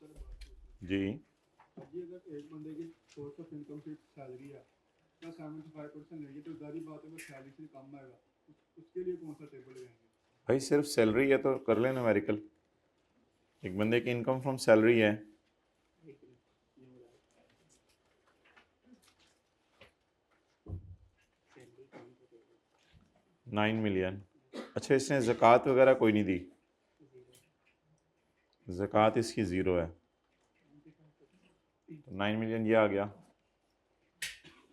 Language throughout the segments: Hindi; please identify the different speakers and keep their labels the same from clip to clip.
Speaker 1: जी
Speaker 2: जी अगर एक बंदे की सोर्स ऑफ इनकम सिर्फ सैलरी है क्या 75% लेंगे तो जारी बात है वो सैलरी से कम आएगा उसके लिए कौन सा टेबल लगाएंगे?
Speaker 1: भाई, सिर्फ सैलरी है तो कर ले न्यूमेरिकल। एक बंदे की इनकम फ्रॉम सैलरी है, 9 मिलियन। अच्छा, इसने ज़कात वगैरह कोई नहीं दी, ज़कात इसकी ज़ीरो है, तो 9 मिलियन ये आ गया।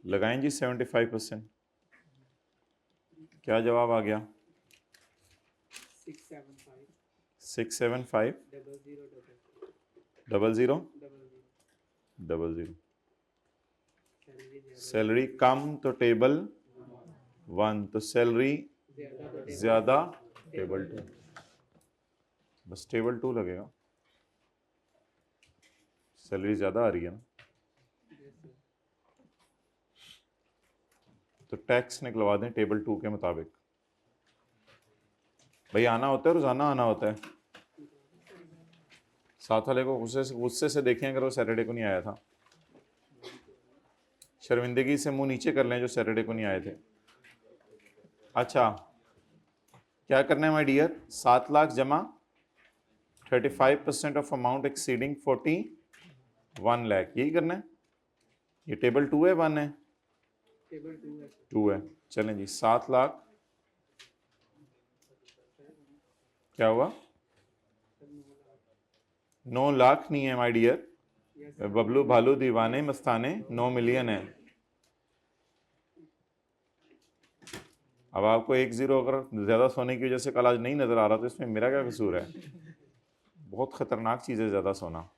Speaker 1: लगाएं जी 75%। क्या जवाब आ गया? 675 0000। सैलरी कम तो टेबल 1, तो सैलरी ज़्यादा टेबल 2। बस टेबल 2 लगेगा, सैलरी ज़्यादा आ रही है ना, तो टैक्स निकलवा दें टेबल 2 के मुताबिक। भाई आना होता है, रोज़ाना आना होता है। साथ वाले को गुस्से से देखें अगर वो सैटरडे को नहीं आया था। शर्मिंदगी से मुंह नीचे कर लें जो सैटरडे को नहीं आए थे। अच्छा, क्या करना है माय डियर? 7 लाख जमा 35% ऑफ अमाउंट एक्सीडिंग 41 लाख, यही करना है। ये टेबल 2 है 1 है?
Speaker 2: टेबल
Speaker 1: 2 है। चलें जी, 7 लाख क्या हुआ? 9 लाख नहीं है माय डियर, बबलू भालू दीवाने मस्ताने, 9 मिलियन है। अब आपको 1-0 अगर ज़्यादा सोने की वजह से कल आज नहीं नज़र आ रहा तो इसमें मेरा क्या कसूर है? बहुत ख़तरनाक चीज़ है ज़्यादा सोना,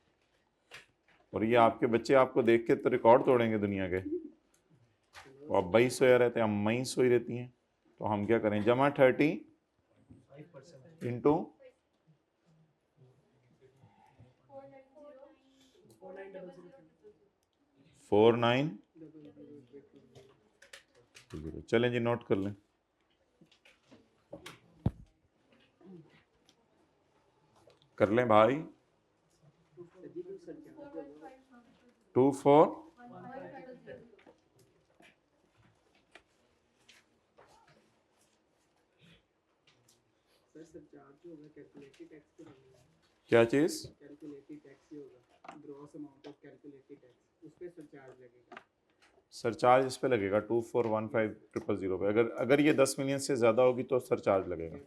Speaker 1: और ये आपके बच्चे आपको देख के तो रिकॉर्ड तोड़ेंगे दुनिया के। तो अब्बा ही सोया रहते हैं, अम्मा ही सोई रहती हैं, तो हम क्या करें? जमा 30 इंटू 49। चलें जी, नोट कर लें। कर लें भाई। 24 क्या चीज? सरचार्ज इस पे लगेगा 241500 पे। अगर ये 10 मिलियन से ज़्यादा होगी तो सरचार्ज लगेगा।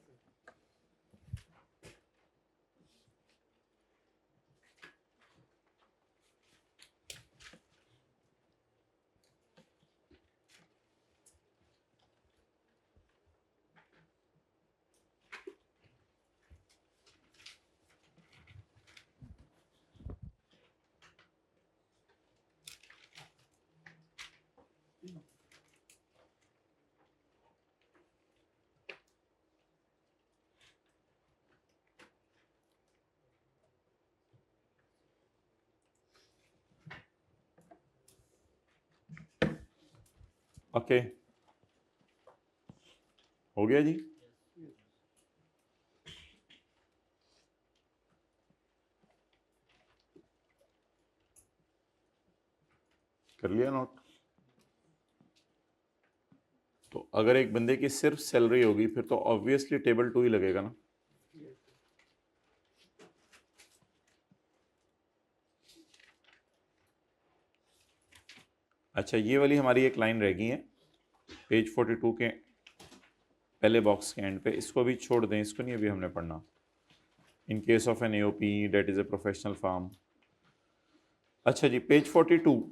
Speaker 1: ओके, हो गया जी। कर लिया नोट? तो अगर एक बंदे की सिर्फ सैलरी होगी फिर तो ऑब्वियसली टेबल 2 ही लगेगा ना। अच्छा, ये वाली हमारी एक लाइन रह गई है पेज 42 के पहले बॉक्स के एंड पे, इसको भी छोड़ दें, इसको नहीं अभी हमने पढ़ना। In case of an AOP that is a professional firm. अच्छा जी, page 42।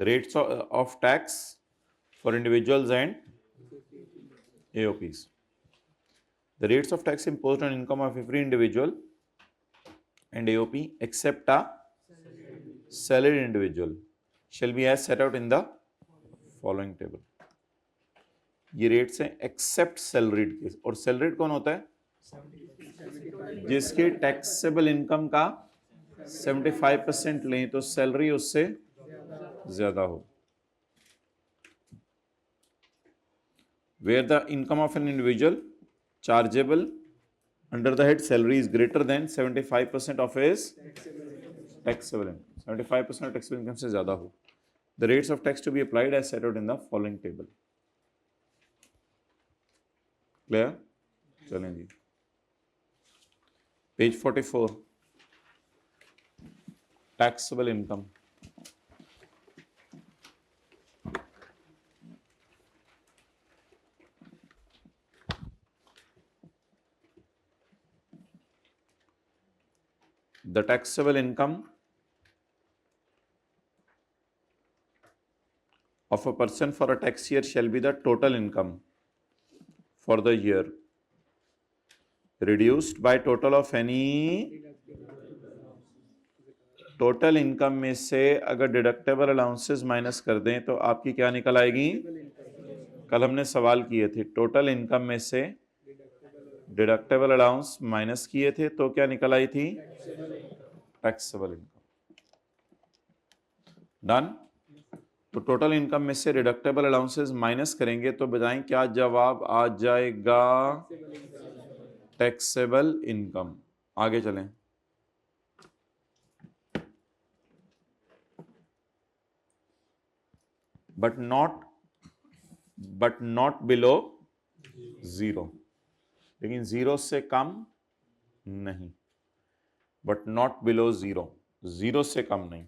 Speaker 1: Rates of tax for individuals and AOPs. The rates of tax imposed on income of every individual and AOP except a salaried individual shall be as set out in the following table. ये रेट्स हैं एक्सेप्ट सैलरीड के, और सैलरीड कौन होता है? जिसकी टैक्सेबल इनकम का 75% लें तो सैलरी उससे ज्यादा हो। where the income of an individual chargeable under the head salary is greater than 75% of his taxable income, 75% taxable income से ज़्यादा हो. The rates of tax to be applied as set out in the following table. Clear? चलें जी. Page 44. Taxable income. The taxable income of a person for a tax year shall be the total income for the year reduced by total of any total income में से अगर डिडक्टेबल अलाउंसेस माइनस कर दें तो आपकी क्या निकल आएगी. कल हमने सवाल किए थे टोटल इनकम में से डिडक्टेबल अलाउंस माइनस किए थे तो क्या निकल आई थी. Taxable income. डन. तो टोटल इनकम में से डिडक्टेबल अलाउंसेस माइनस करेंगे तो बताएं क्या जवाब आ जाएगा. Taxable income. आगे चलें. But not below zero. लेकिन जीरो से कम नहीं. But not below zero. Zero से कम नहीं.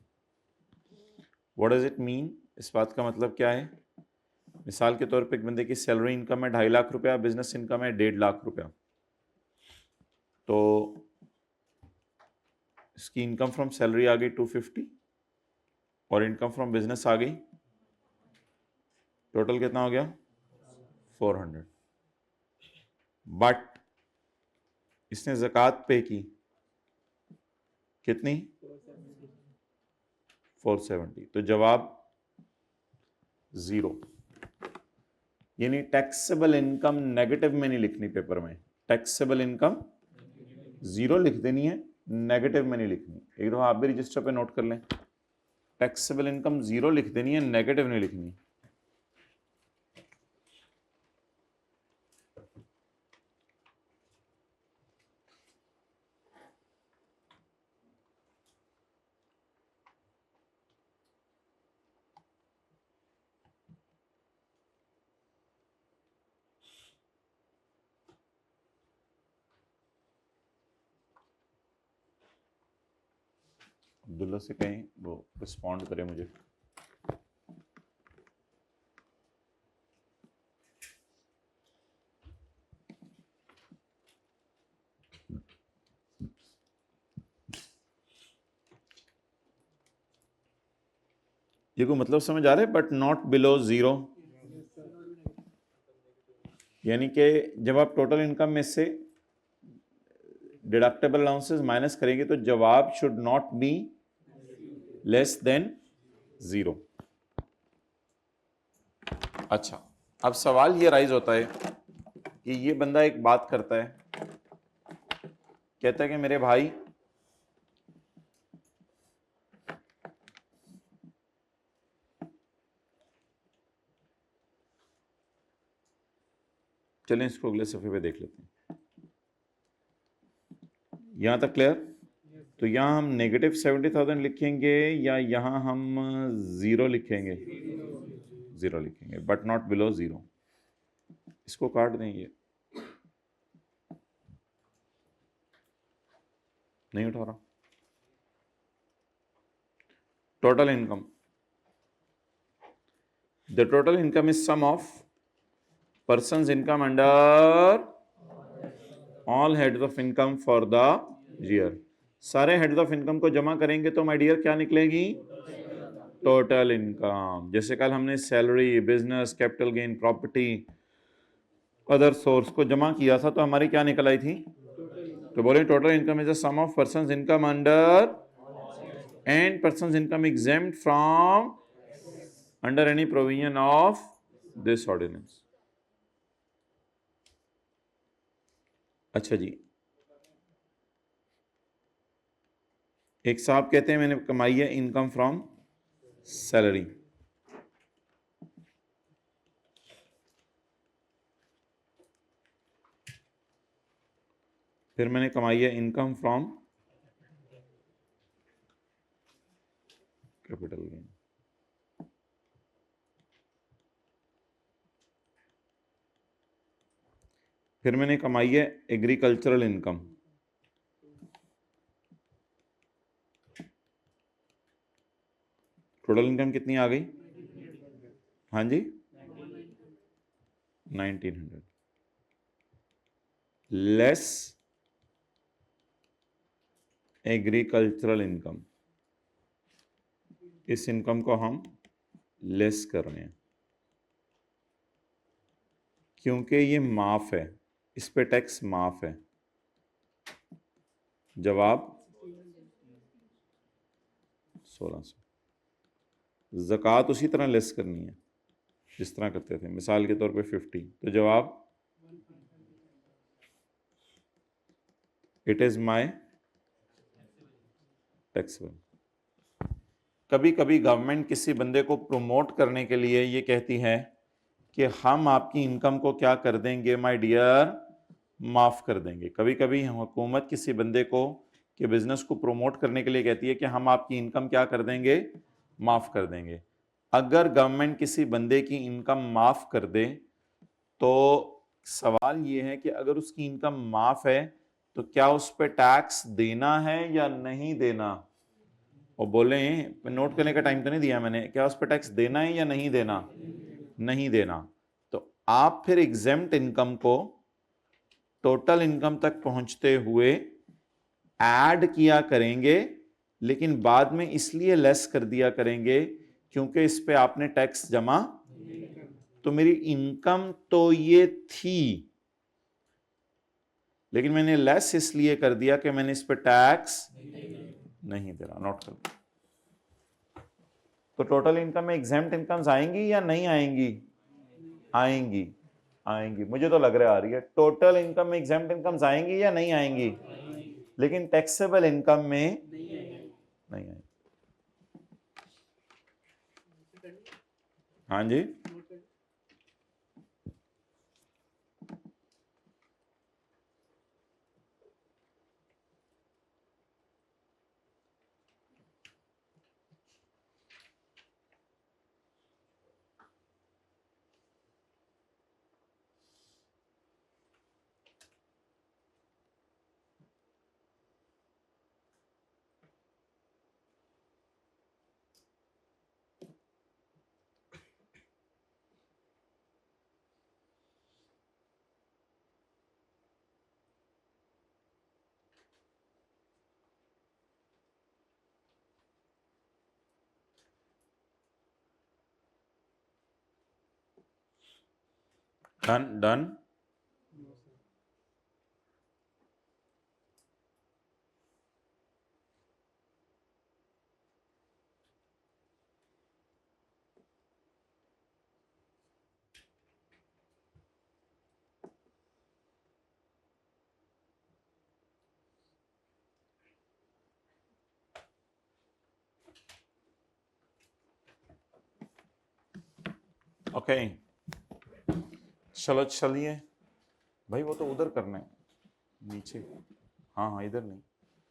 Speaker 1: What does it mean. इस बात का मतलब क्या है. मिसाल के तौर पे एक बंदे की सैलरी इनकम है 2.5 लाख रुपया, बिजनेस इनकम है 1.5 लाख रुपया. तो इसकी इनकम फ्रॉम सैलरी आ गई 250 और इनकम फ्रॉम बिजनेस आ गई. टोटल कितना हो गया 400. बट इसने ज़कात पे की कितनी 470. तो जवाब जीरो. यानी टैक्सेबल इनकम नेगेटिव में नहीं लिखनी पेपर में. टैक्सेबल इनकम जीरो लिख देनी है, नेगेटिव में नहीं लिखनी. एक दफा आप भी रजिस्टर पे नोट कर लें. टैक्सेबल इनकम जीरो लिख देनी है, नेगेटिव नहीं लिखनी. अब्दुल्ला से कहीं वो रिस्पॉन्ड करे मुझे. ये को मतलब समझ आ रहा है. But not below zero. यानी कि जब आप टोटल इनकम में से डिडक्टेबल अलाउंसेस माइनस करेंगे तो जवाब should not be less than zero. अच्छा, अब सवाल ये राइज होता है कि ये बंदा एक बात करता है, कहता है कि मेरे भाई चलें इसको अगले सफ़े पे देख लेते हैं. यहां तक क्लियर. तो यहां हम नेगेटिव 70,000 लिखेंगे या यहां हम जीरो लिखेंगे. जीरो लिखेंगे. But not below zero. इसको काट देंगे. नहीं उठा रहा. Total income. The total income is sum of person's income under all heads of income for the year. सारे हेड्स ऑफ इनकम को जमा करेंगे तो माय डियर क्या निकलेगी. Total income. जैसे कल हमने salary, business, capital gain, property, other source को जमा किया था तो हमारी क्या निकल आई थी. तो बोले total income is the sum of person's income under and person's income exempt from under any provision of this ordinance. अच्छा जी, एक साहब कहते हैं मैंने कमाई है इनकम फ्रॉम सैलरी. फिर मैंने कमाई है इनकम फ्रॉम कैपिटल गेन। फिर मैंने कमाई है एग्रीकल्चरल इनकम। टोटल इनकम कितनी आ गई? हाँ जी, 1900 लेस एग्रीकल्चरल इनकम। इस इनकम को हम लेस कर रहे हैं क्योंकि ये माफ है, इस पे टैक्स माफ है। जवाब 1600। ज़कात उसी तरह लेस करनी है जिस तरह करते थे, मिसाल के तौर पे 50, तो जवाब इट इज़ माई टैक्सेबल। कभी कभी गवर्नमेंट किसी बंदे को प्रमोट करने के लिए ये कहती है कि हम आपकी इनकम को क्या कर देंगे माय डियर, माफ़ कर देंगे। कभी कभी हुकूमत किसी बंदे को कि बिजनेस को प्रमोट करने के लिए कहती है कि हम आपकी इनकम क्या कर देंगे, माफ़ कर देंगे। अगर गवर्नमेंट किसी बंदे की इनकम माफ़ कर दे तो सवाल ये है कि अगर उसकी इनकम माफ़ है तो क्या उस पर टैक्स देना है या नहीं देना? और बोले नोट करने का टाइम तो नहीं दिया मैंने, क्या उस पर टैक्स देना है या नहीं देना? नहीं देना। तो आप फिर एग्जेम्प्ट इनकम को टोटल इनकम तक पहुंचते हुए ऐड किया करेंगे, लेकिन बाद में इसलिए लेस कर दिया करेंगे क्योंकि इस पे आपने टैक्स जमा, तो मेरी इनकम तो ये थी लेकिन मैंने लेस इसलिए कर दिया कि मैंने इस पे टैक्स नहीं दे रहा। नोट कर। तो टोटल इनकम में एग्जेम्प्ट इनकम्स आएंगी या नहीं आएंगी? आएंगी, आएंगी। मुझे तो लग रहा आ रही है। टोटल इनकम में एग्जेम्प्ट इनकम्स आएंगी या नहीं आएंगी? लेकिन टैक्सेबल इनकम में नहीं आएंगी। हाँ जी, डन डन। ओके, चलो चलिए भाई, वो तो उधर करना है नीचे। हाँ हाँ, इधर नहीं,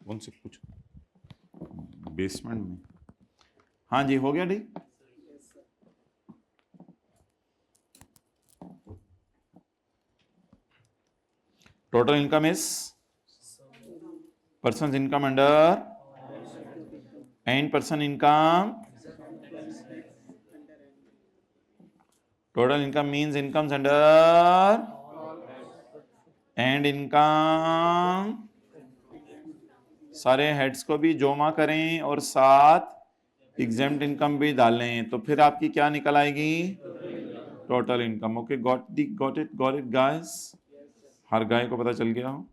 Speaker 1: उनसे पूछो बेसमेंट में। हाँ जी, हो गया D. Total income is person income under and person income. Total income means incomes under and income. सारे हेड्स को भी जमा करें और साथ एग्जेम्प्ट इनकम भी डालें, तो फिर आपकी क्या निकल आएगी? Total income. Okay, got it guys. हर गाय को पता चल गया हो।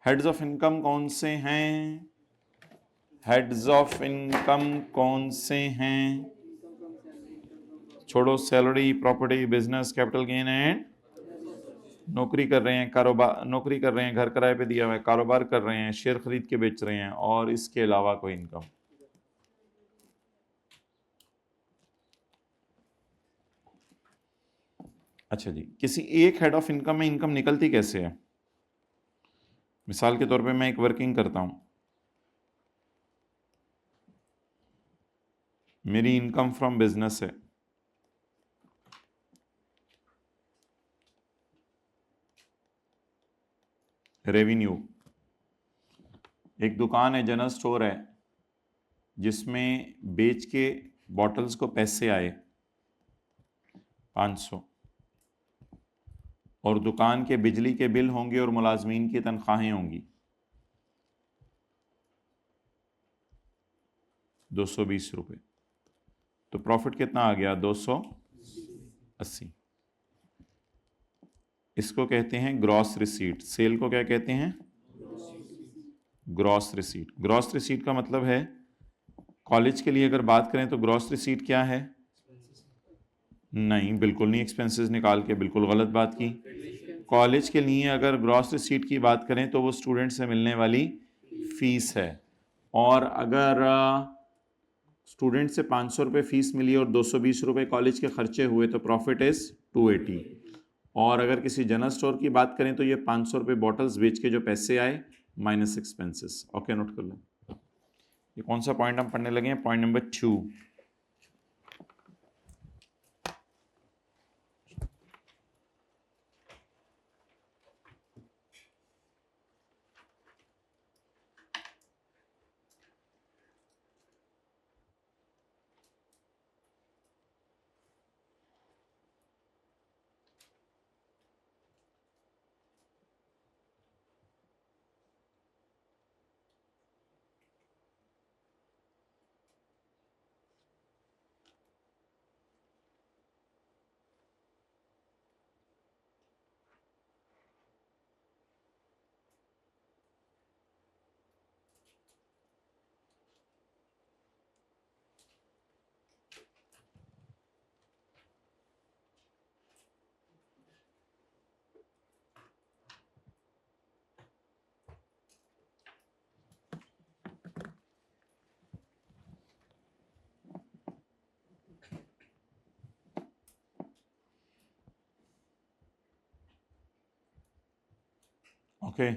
Speaker 1: हेड्स ऑफ इनकम कौन से हैं? हेड्स ऑफ इनकम कौन से हैं? छोड़ो salary, property, business, capital gain and नौकरी कर रहे हैं, कारोबार, नौकरी कर रहे हैं, घर किराए पे दिया हुआ है, कारोबार कर रहे हैं, शेयर खरीद के बेच रहे हैं, और इसके अलावा कोई इनकम। अच्छा जी, किसी एक हेड ऑफ इनकम में इनकम निकलती कैसे है? मिसाल के तौर पे मैं एक वर्किंग करता हूं, मेरी इनकम फ्रॉम बिजनेस है, रेवेन्यू, एक दुकान है, जनरल स्टोर है, जिसमें बेच के बॉटल्स को पैसे आए 500, और दुकान के बिजली के बिल होंगे और मुलाजमीन की तनख्वाहें होंगी 220 रुपये, तो प्रॉफिट कितना आ गया? 280। इसको कहते हैं ग्रॉस रिसीट। सेल को क्या कहते हैं? Gross receipt. ग्रॉस रिसीट का मतलब है, कॉलेज के लिए अगर बात करें तो ग्रॉस रिसीट क्या है? नहीं, बिल्कुल नहीं एक्सपेंसेस निकाल के, बिल्कुल गलत बात की। कॉलेज के लिए अगर ग्रॉस रिसीट की बात करें तो वो स्टूडेंट से मिलने वाली फीस है, और अगर स्टूडेंट से 500 रुपये फीस मिली और 220 रुपये कॉलेज के खर्चे हुए तो प्रॉफिट इज 280। और अगर किसी जनरल स्टोर की बात करें तो ये 500 रुपये बॉटल्स बेच के जो पैसे आए माइनस एक्सपेंसेस। ओके, नोट कर लो। ये कौन सा पॉइंट हम पढ़ने लगे हैं? Point number 2। Okay,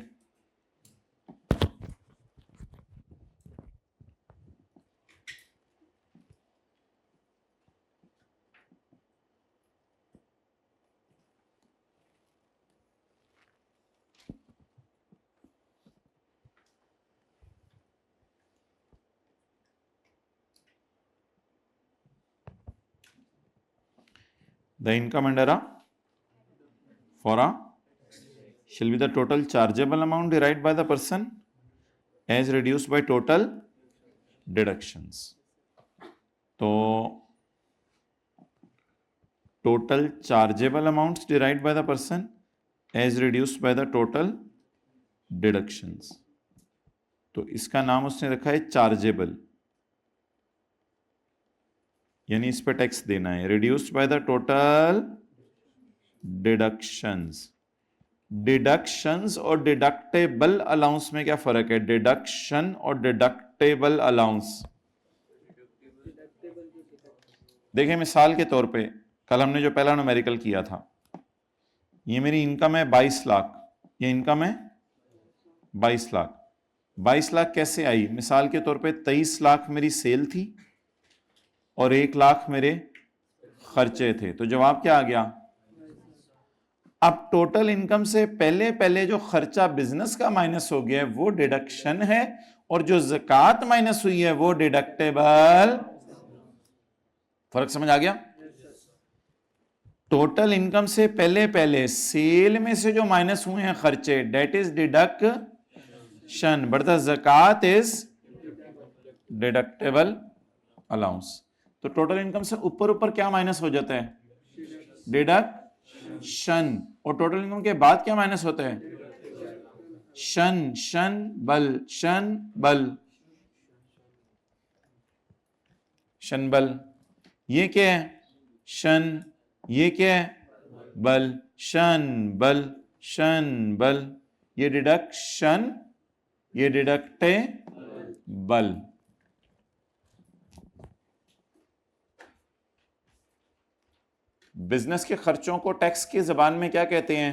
Speaker 1: the income under a for a shall be the total chargeable amount derived by the person as reduced by total deductions. तो total chargeable amounts derived by the person as reduced by the total deductions, तो इसका नाम उसने रखा है चार्जेबल, यानी इस पे टैक्स देना है। Reduced by the total deductions. Deductions और डिडक्टेबल अलाउंस में क्या फर्क है? डिडक्शन और डिडक्टेबल अलाउंस। देखिए मिसाल के तौर पे कल हमने जो पहला न्यूमेरिकल किया था, ये मेरी इनकम है 22 लाख, ये इनकम है 22 लाख। 22 लाख कैसे आई? मिसाल के तौर पे 23 लाख मेरी सेल थी और 1 लाख मेरे खर्चे थे, तो जवाब क्या आ गया? अब टोटल इनकम से पहले पहले जो खर्चा बिजनेस का माइनस हो गया है वो डिडक्शन है, और जो ज़कात माइनस हुई है वो डिडक्टेबल। फर्क समझ आ गया? टोटल इनकम से पहले पहले सेल में से जो माइनस हुए हैं खर्चे, that is deduction, but the zakat is deductible allowance. तो टोटल इनकम से ऊपर ऊपर क्या माइनस हो जाता है? डिडक्शन। और टोटल इनकम के बाद क्या माइनस होता है? शन, शन बल, शन बल, शन बल। ये क्या है? शन। ये क्या है? बल। शन बल, शन बल। ये डिडक्शन, ये डिडक्टे बल। बिजनेस के खर्चों को टैक्स की जबान में क्या कहते हैं?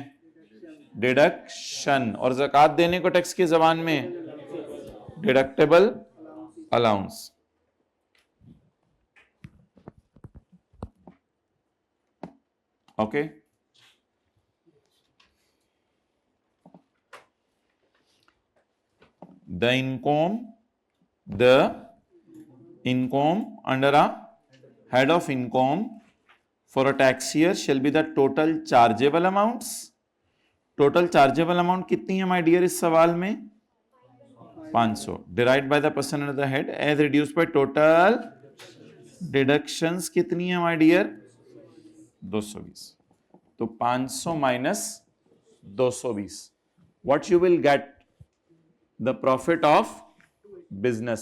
Speaker 1: डिडक्शन, और ज़कात देने को टैक्स की जबान में deductible allowance. Okay, the income under a head of income for a tax year shall be the total chargeable amounts. Total chargeable amount कितनी है माय डियर इस सवाल में? 500 derived by the person under the head as reduced by total deductions कितनी है माय डियर? 220। तो 500 minus 220, what you will get? The profit of business.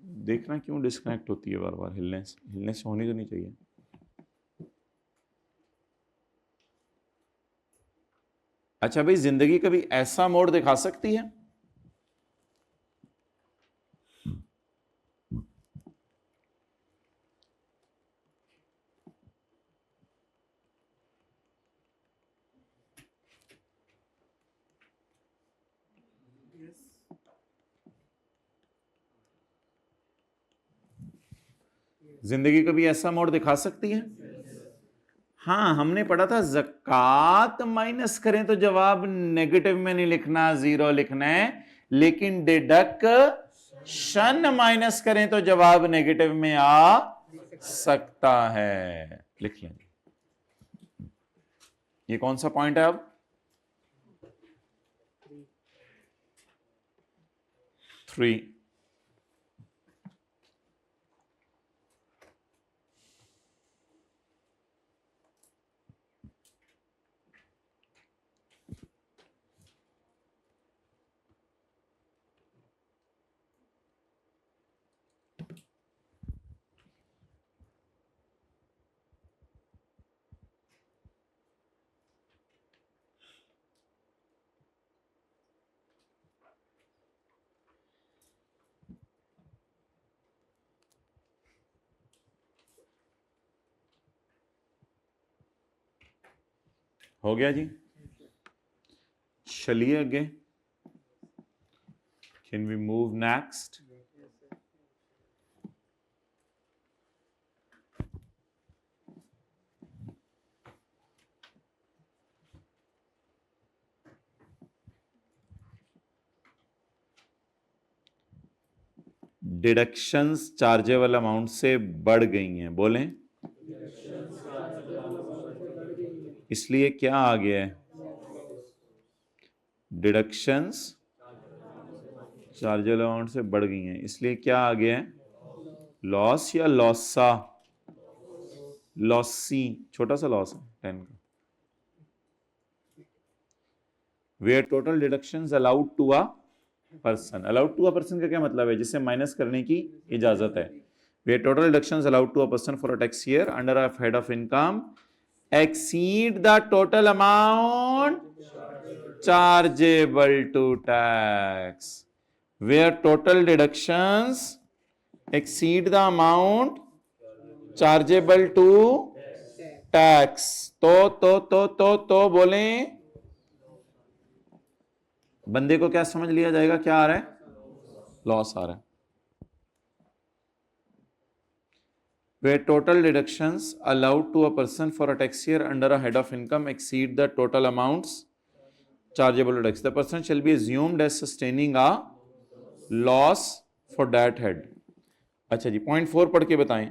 Speaker 1: देखना क्यों डिस्कनेक्ट होती है बार बार, हिलने से होनी तो नहीं चाहिए। अच्छा भाई, जिंदगी कभी ऐसा मोड़ दिखा सकती है? जिंदगी कभी ऐसा मोड़ दिखा सकती है? हाँ, हमने पढ़ा था ज़कात माइनस करें तो जवाब नेगेटिव में नहीं लिखना, जीरो लिखना है, लेकिन डिडक्शन माइनस करें तो जवाब नेगेटिव में आ सकता है। लिख लें, ये कौन सा पॉइंट है अब? 3। हो गया जी, चलिए आगे। Can we move next? Deductions chargeable amount से बढ़ गई हैं, बोलें। इसलिए क्या आ गया है? डिडक्शंस चार्जेबल अमाउंट से बढ़ गई हैं, इसलिए क्या आ गया है? लॉस या लॉसा? लॉसी, छोटा सा लॉस है 10 का। Where total deductions allowed to a person. Allowed to a person का क्या मतलब है? जिसे माइनस करने की इजाजत है। Where total deductions allowed to a person for a tax year under a head of income exceed the total amount chargeable to tax, where total deductions exceed the amount chargeable to tax। तो बोलें, बंदे को क्या समझ लिया जाएगा? क्या आ रहा है? लॉस आ रहा है। Where total deductions allowed to a person for a tax year under a head of income exceed the total amounts chargeable to tax, the person shall be assumed as sustaining a loss for that head। अच्छा जी, पॉइंट 4 पढ़ के बताएं।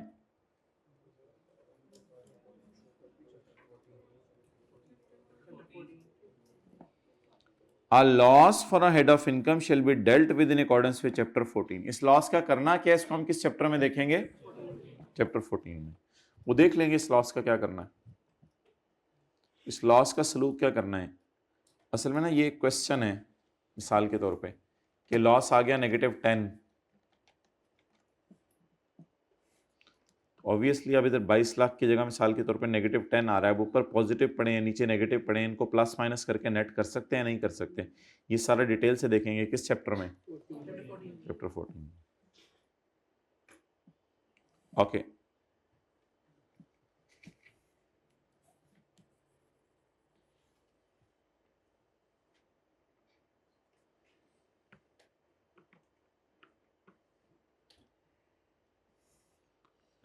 Speaker 1: A loss for a head of income shall be dealt with in accordance with chapter 14। इस लॉस का करना क्या है, इसको हम किस चैप्टर में देखेंगे? चैप्टर 14 में। वो देख लेंगे इस लॉस का क्या करना है, इस लॉस का सलूक क्या करना है। असल में ना ये क्वेश्चन है मिसाल के तौर पे कि लॉस आ गया -10, ऑब्वियसली अब इधर 22 लाख की जगह मिसाल के तौर पे -10 आ रहा है। अब ऊपर पॉजिटिव पड़े या नीचे नेगेटिव पड़े, इनको प्लस माइनस करके नेट कर सकते हैं नहीं कर सकते? ये सारा डिटेल से देखेंगे किस चैप्टर में? चैप्टर 14। ओके,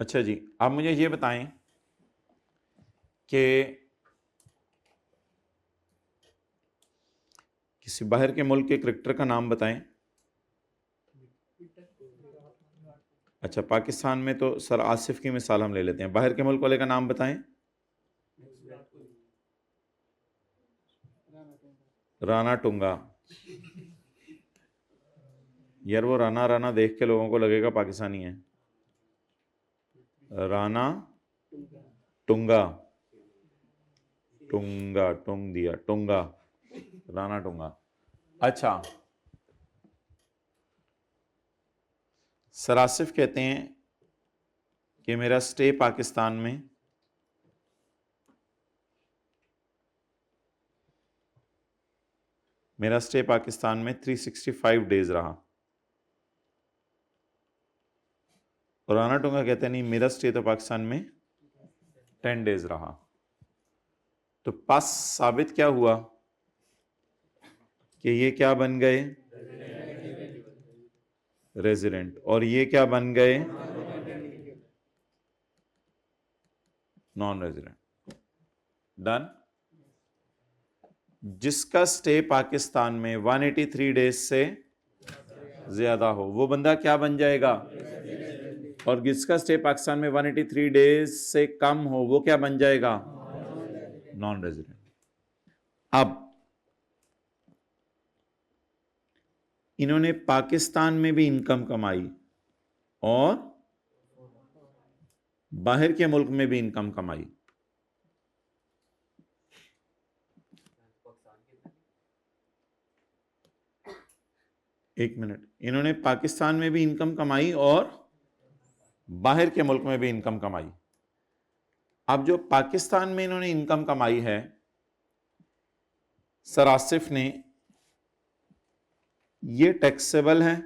Speaker 1: अच्छा जी, आप मुझे ये बताएं कि किसी बाहर के मुल्क के क्रिकेटर का नाम बताएं। अच्छा, पाकिस्तान में तो सर आसिफ की मिसाल हम ले लेते हैं, बाहर के मुल्क वाले का नाम बताएं। राणा टुंगा। यार वो राणा राणा देख के लोगों को लगेगा पाकिस्तानी है। राणा टुंगा, टुंगा टुंग दिया, टुंगा, राणा टुंगा। अच्छा, सर आसिफ कहते हैं कि मेरा स्टे पाकिस्तान में मेरा स्टे पाकिस्तान में 365 डेज रहा। और राणा टुंगा कहते हैं नहीं, मेरा स्टे तो पाकिस्तान में 10 डेज रहा। तो पास साबित क्या हुआ कि ये क्या बन गए, रेजिडेंट, और ये क्या बन गए, नॉन रेजिडेंट। डन। जिसका स्टे पाकिस्तान में 183 डेज से ज्यादा हो वो बंदा क्या बन जाएगा, और जिसका स्टे पाकिस्तान में 183 डेज से कम हो वो क्या बन जाएगा, नॉन रेजिडेंट। अब इन्होंने पाकिस्तान में भी इनकम कमाई और बाहर के मुल्क में भी इनकम कमाई। एक मिनट, इन्होंने पाकिस्तान में भी इनकम कमाई और बाहर के मुल्क में भी इनकम कमाई। अब जो पाकिस्तान में इन्होंने इनकम कमाई है, सर आसिफ ने, ये टैक्सेबल है।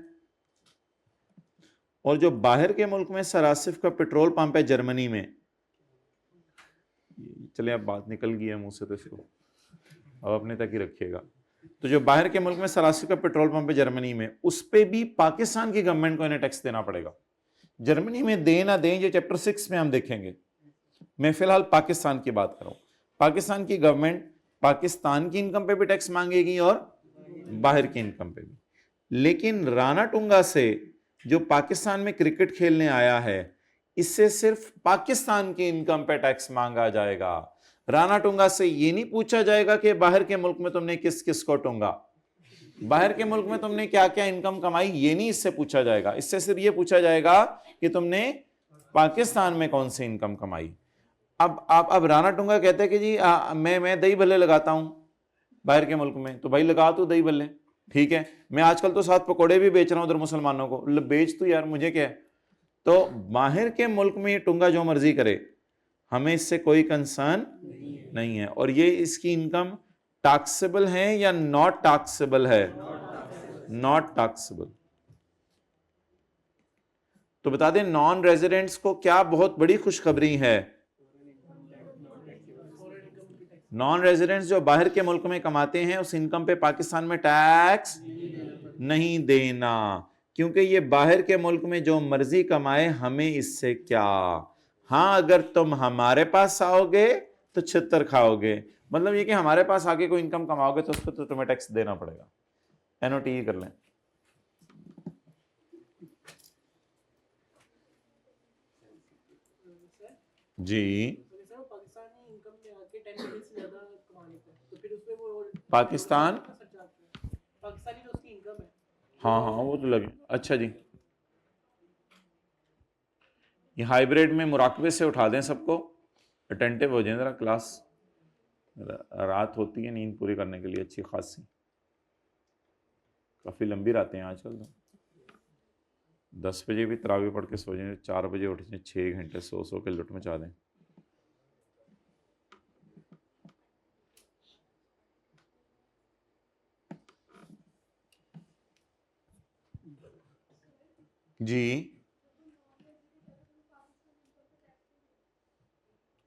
Speaker 1: और जो बाहर के मुल्क में सर आसिफ का पेट्रोल पंप है जर्मनी में, चले अब बात निकल गई है मुंह से तो इसको अब अपने तक ही रखिएगा। तो जो बाहर के मुल्क में सर आसिफ का पेट्रोल पंप है जर्मनी में, उस पर भी पाकिस्तान की गवर्नमेंट को इन्हें टैक्स देना पड़ेगा। जर्मनी में दे ना दें ये चैप्टर 6 में हम देखेंगे, मैं फिलहाल पाकिस्तान की बात कर रहा हूं। पाकिस्तान की गवर्नमेंट पाकिस्तान की इनकम पे भी टैक्स मांगेगी और बाहर की इनकम पे भी। लेकिन राणा टुंगा से जो पाकिस्तान में क्रिकेट खेलने आया है, इससे सिर्फ पाकिस्तान की इनकम पे टैक्स मांगा जाएगा। राणा टुंगा से ये नहीं पूछा जाएगा कि बाहर के मुल्क में तुमने किस किस को टूंगा, बाहर के मुल्क में तुमने क्या क्या इनकम कमाई, ये नहीं इससे पूछा जाएगा। इससे सिर्फ ये पूछा जाएगा कि तुमने पाकिस्तान में कौन सी इनकम कमाई। अब राणा टुंगा कहते हैं कि जी मैं दही भल्ले लगाता हूं बाहर के मुल्क में, तो भाई लगा तू दही भल्ले, ठीक है। मैं आजकल तो साथ पकोड़े भी बेच रहा हूं उधर मुसलमानों को, बेच तू यार, मुझे क्या है। तो बाहर के मुल्क में ये टुंगा जो मर्जी करे, हमें इससे कोई कंसर्न नहीं है। और ये इसकी इनकम टैक्सेबल है या नॉट टैक्सेबल है, नॉट टैक्सेबल। तो बता दें नॉन रेजिडेंट्स को क्या बहुत बड़ी खुशखबरी है, नॉन रेजिडेंट्स जो बाहर के मुल्क में कमाते हैं उस इनकम पे पाकिस्तान में टैक्स नहीं देना, क्योंकि ये बाहर के मुल्क में जो मर्जी कमाए हमें इससे क्या। हाँ, अगर तुम हमारे पास आओगे तो छितर खाओगे, मतलब ये कि हमारे पास आके कोई इनकम कमाओगे तो उस पर तो तुम्हें टैक्स देना पड़ेगा। एनओटी कर लें। जी, पाकिस्तान, हाँ हाँ वो तो लगे। अच्छा जी, ये हाइब्रिड में मुराकबे से उठा दें सबको, अटेंटिव हो जाए जरा, क्लास रात होती है नींद पूरी करने के लिए अच्छी खासी, काफ़ी लंबी रातें हैं आजकल तो। 10 बजे भी तरावी पढ़ के सो जाए, 4 बजे उठ जाए, 6 घंटे सो के लुट मचा दें। जी,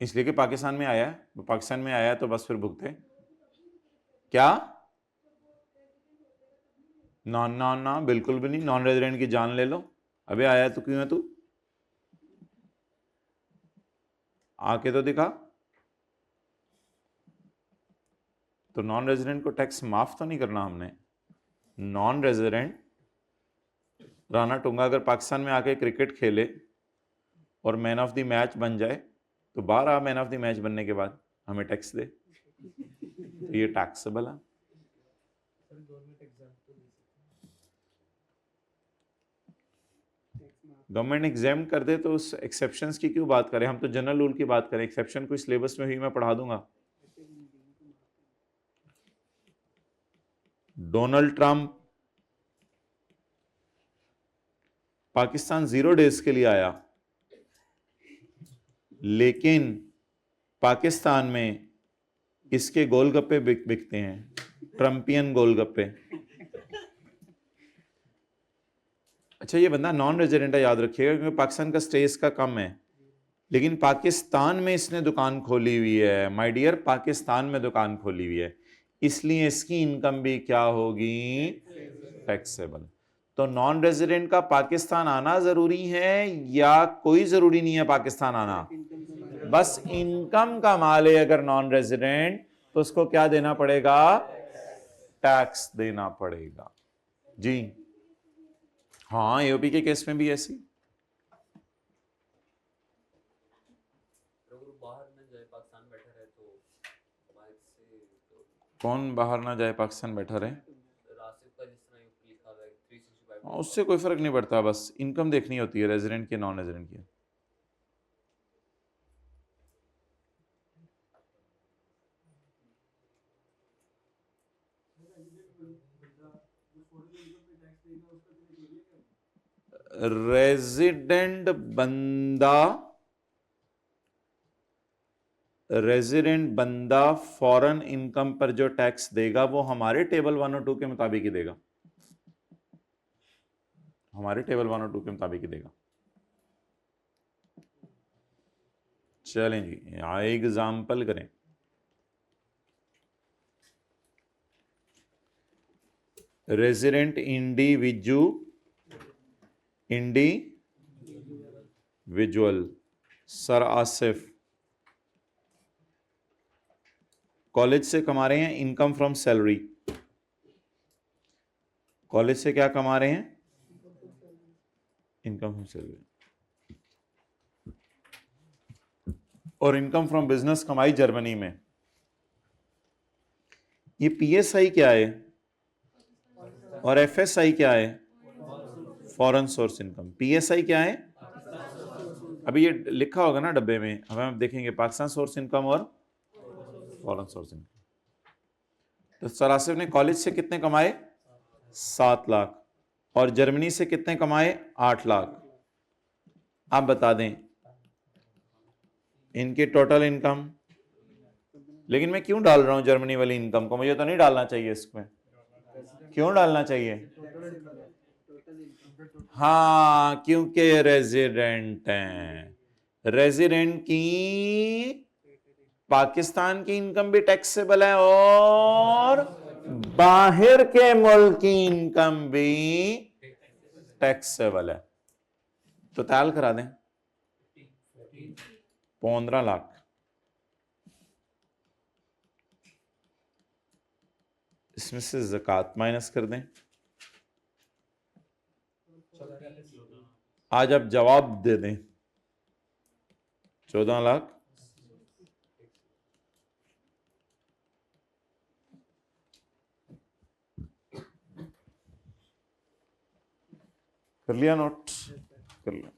Speaker 1: इसलिए कि पाकिस्तान में आया है, पाकिस्तान में आया है तो बस फिर भुगते। क्या? ना ना ना, बिल्कुल भी नहीं। नॉन रेजिडेंट की जान ले लो, अबे आया तो क्यों है तू। आके तो दिखा। तो नॉन रेजिडेंट को टैक्स माफ तो नहीं करना हमने। नॉन रेजिडेंट राणा टूंगा अगर पाकिस्तान में आके क्रिकेट खेले और मैन ऑफ द मैच बन जाए तो 12 मैन ऑफ द मैच बनने के बाद हमें टैक्स दे, तो ये टैक्सेबल है। गवर्नमेंट एग्जाम कर दे तो उस एक्सेप्शंस की क्यों बात करें, हम तो जनरल रूल की बात करें। एक्सेप्शन कोई सिलेबस में हुई मैं पढ़ा दूंगा। डोनाल्ड ट्रंप पाकिस्तान 0 डेज के लिए आया, लेकिन पाकिस्तान में इसके गोलगप्पे बिकते हैं, ट्रंपियन गोलगप्पे। अच्छा, ये बंदा नॉन रेजिडेंट है, याद रखिएगा, क्योंकि पाकिस्तान का स्टे इसका कम है, लेकिन पाकिस्तान में इसने दुकान खोली हुई है। माय डियर, पाकिस्तान में दुकान खोली हुई है, इसलिए इसकी इनकम भी क्या होगी, टैक्सेबल। तो नॉन रेजिडेंट का पाकिस्तान आना जरूरी है या कोई जरूरी नहीं है पाकिस्तान आना? बस इनकम का माल है अगर नॉन रेजिडेंट, तो उसको क्या देना पड़ेगा, टैक्स देना पड़ेगा जी। हाँ, एओपी के केस में भी ऐसी। कौन बाहर ना जाए पाकिस्तान बैठा रहे? उससे कोई फर्क नहीं पड़ता, बस इनकम देखनी होती है रेजिडेंट की, नॉन रेजिडेंट की। रेजिडेंट बंदा फॉरेन इनकम पर जो टैक्स देगा वो हमारे टेबल 1 और 2 के मुताबिक ही देगा, हमारे टेबल 1 और 2 के मुताबिक ही देगा। चलें जी, यहां एग्जाम्पल करें। Resident individual sir Asif college से कमा रहे हैं इनकम फ्रॉम सैलरी। कॉलेज से क्या कमा रहे हैं, इनकम फ्रॉम सैलरी। और इनकम फ्रॉम बिजनेस कमाई जर्मनी में। ये पीएसआई क्या है और एफएसआई क्या है, फॉरेन सोर्स इनकम। पीएसआई क्या है, अभी ये लिखा होगा ना डब्बे में, हम देखेंगे पाकिस्तान सोर्स इनकम और फॉरेन सोर्स इनकम। तो सर आसिफ ने कॉलेज से कितने कमाए, 7 लाख, और जर्मनी से कितने कमाए, 8 लाख। आप बता दें इनकी टोटल इनकम। लेकिन मैं क्यों डाल रहा हूं जर्मनी वाली इनकम को, मुझे तो नहीं डालना चाहिए इसमें, क्यों डालना चाहिए? हाँ, क्योंकि रेजिडेंट हैं, रेजिडेंट की पाकिस्तान की इनकम भी टैक्सेबल है और बाहर के मुल्क की इनकम भी टैक्सेबल है। तो ताल करा दें 15 लाख। इसमें से ज़कात माइनस कर दें। आज आप जवाब दे दें 14 लाख। कर लिया नोट, कर लिया।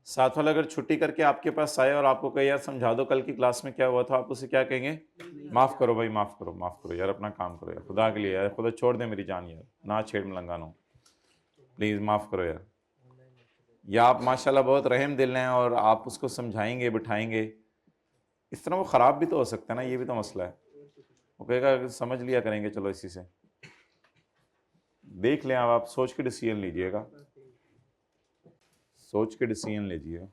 Speaker 1: साथ वाला अगर छुट्टी करके आपके पास आए और आपको कहे यार समझा दो कल की क्लास में क्या हुआ था, आप उसे क्या कहेंगे, माफ करो भाई, माफ करो यार, अपना काम करो यार, खुदा के लिए यार, खुदा छोड़ दे मेरी जान यार, ना छेड़ मलंगानो, प्लीज माफ करो यार। या आप माशाल्लाह बहुत रहम दिल हैं और आप उसको समझाएंगे बिठाएंगे, इस तरह वो ख़राब भी तो हो सकता है ना, ये भी तो मसला है। वो कहेगा समझ लिया करेंगे, चलो इसी से देख लें। अब आप सोच के डिसीजन लीजिएगा, सोच के डिसीजन लीजिए।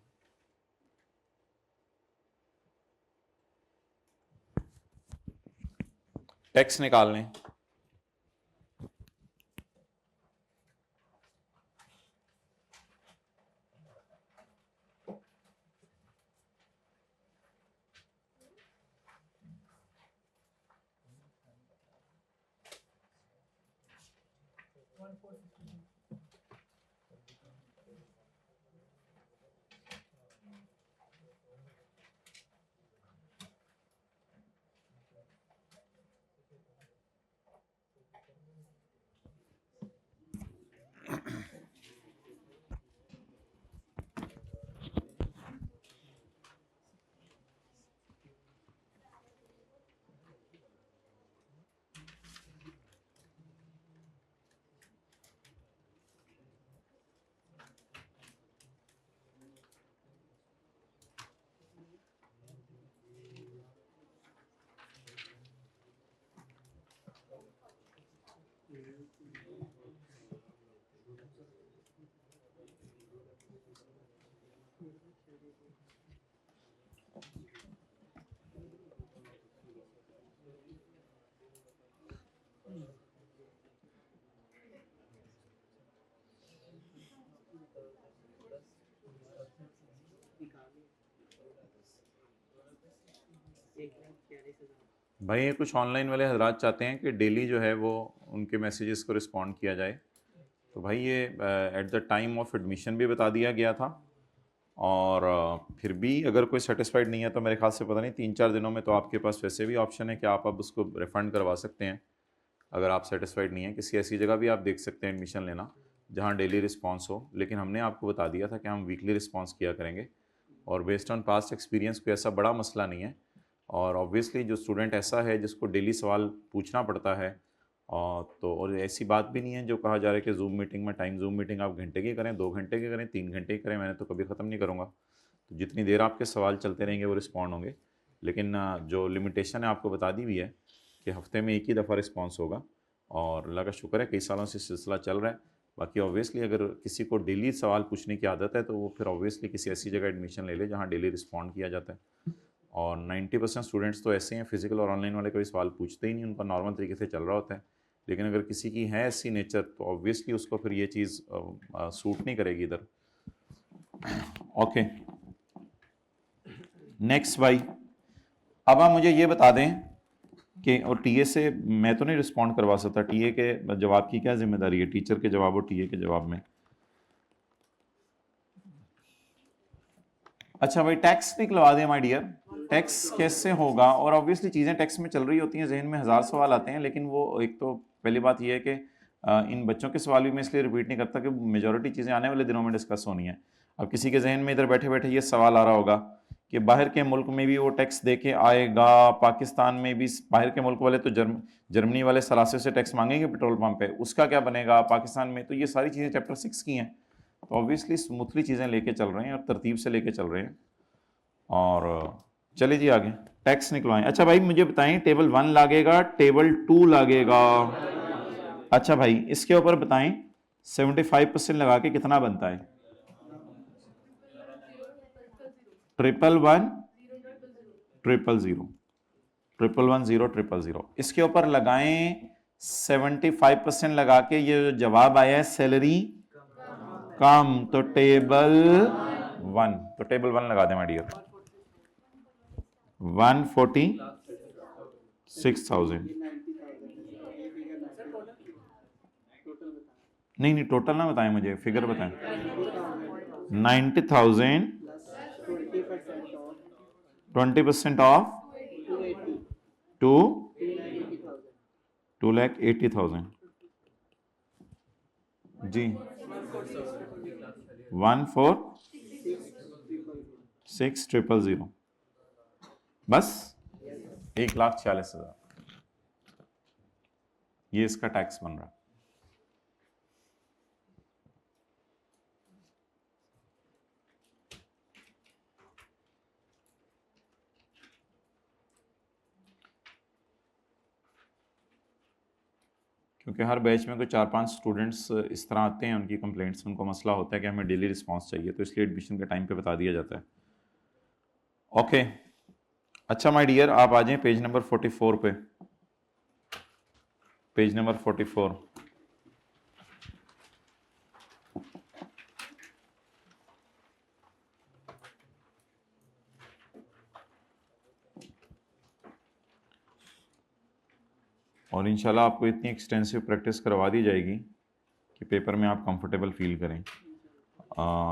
Speaker 1: टैक्स निकाल लें। भाई ये कुछ ऑनलाइन वाले हजरात चाहते हैं कि डेली जो है वो उनके मैसेजेस को रिस्पॉन्ड किया जाए। तो भाई ये at the time of admission भी बता दिया गया था, और फिर भी अगर कोई सेटिस्फाइड नहीं है तो मेरे ख्याल से पता नहीं 3-4 दिनों में तो आपके पास वैसे भी ऑप्शन है कि आप अब उसको रिफ़ंड करवा सकते हैं। अगर आप सेटिस्फाइड नहीं है, किसी ऐसी जगह भी आप देख सकते हैं एडमिशन लेना जहाँ डेली रिस्पॉन्स हो, लेकिन हमने आपको बता दिया था कि हम वीकली रिस्पॉन्स किया करेंगे, और बेस्ड ऑन पास्ट एक्सपीरियंस कोई ऐसा बड़ा मसला नहीं है। और ऑब्वियसली जो स्टूडेंट ऐसा है जिसको डेली सवाल पूछना पड़ता है, और ऐसी बात भी नहीं है जो कहा जा रहा है कि जूम मीटिंग में टाइम, जूम मीटिंग आप घंटे की करें, 2 घंटे की करें, 3 घंटे की करें, मैंने तो कभी ख़त्म नहीं करूँगा। तो जितनी देर आपके सवाल चलते रहेंगे वो रिस्पॉन्ड होंगे, लेकिन जो लिमिटेशन है आपको बता दी हुई है कि हफ्ते में एक ही दफ़ा रिस्पॉन्स होगा, और अल्लाह का शुक्र है कई सालों से सिलसिला चल रहा है। बाकी ऑब्वियसली अगर किसी को डेली सवाल पूछने की आदत है तो वो फिर ऑब्वियसली किसी ऐसी जगह एडमिशन ले ले जहाँ डेली रिस्पॉन्ड किया जाता है। और 90% स्टूडेंट्स तो ऐसे हैं, फिजिकल और ऑनलाइन वाले कोई सवाल पूछते ही नहीं, उनका नॉर्मल तरीके से चल रहा होता है। लेकिन अगर किसी की है ऐसी नेचर तो ऑब्वियसली उसको फिर ये चीज़ सूट नहीं करेगी इधर। ओके, नेक्स्ट भाई, अब आप मुझे ये बता दें कि, और टीए से मैं तो नहीं रिस्पॉन्ड करवा सकता, टीए के जवाब की क्या जिम्मेदारी है, टीचर के जवाब और टीए के जवाब में। अच्छा भाई, टैक्स निकलवा दें माय डियर, टैक्स कैसे होगा? और ऑब्वियसली चीज़ें टैक्स में चल रही होती हैं, जहन में हज़ार सवाल आते हैं, लेकिन वो एक तो पहली बात ये है कि इन बच्चों के सवाल भी मैं इसलिए रिपीट नहीं करता कि मेजॉरिटी चीज़ें आने वाले दिनों में डिस्कस होनी है। अब किसी के जहन में इधर बैठे बैठे ये सवाल आ रहा होगा कि बाहर के मुल्क में भी वो टैक्स दे के आएगा, पाकिस्तान में भी बाहर के मुल्क वाले तो जर्मनी वाले सलासे से टैक्स मांगेंगे पेट्रोल पंप पे, उसका क्या बनेगा पाकिस्तान में? तो ये सारी चीज़ें चैप्टर 6 की हैं, तो ऑब्वियसली स्मूथली चीज़ें लेके चल रहे हैं और तरतीब से लेके चल रहे हैं। और चलिए जी आगे, टैक्स निकलवाएं। अच्छा भाई मुझे बताएं, टेबल 1 लागेगा, टेबल 2 लागेगा? अच्छा भाई इसके ऊपर बताएं 75% लगा के कितना बनता है? 111 000 111 000। इसके ऊपर लगाएं 75% लगा के, ये जो जवाब आया है सैलरी कम, तो टेबल 1, तो टेबल 1 लगा दें माय डियर। 146,000। नहीं टोटल ना बताएं, मुझे फिगर बताएं। 90,000 20% ऑफ 2,80,000 जी। 146,000 बस 1,46,000 ये इसका टैक्स बन रहा है। क्योंकि हर बैच में कोई 4-5 स्टूडेंट्स इस तरह आते हैं, उनकी कंप्लेंट्स, उनको मसला होता है कि हमें डेली रिस्पांस चाहिए, तो इसलिए एडमिशन के टाइम पे बता दिया जाता है। ओके, अच्छा माय डियर आप आ जाएं पेज नंबर 44 पे। Page number 44। और इंशाल्लाह आपको इतनी एक्सटेंसिव प्रैक्टिस करवा दी जाएगी कि पेपर में आप कंफर्टेबल फील करें।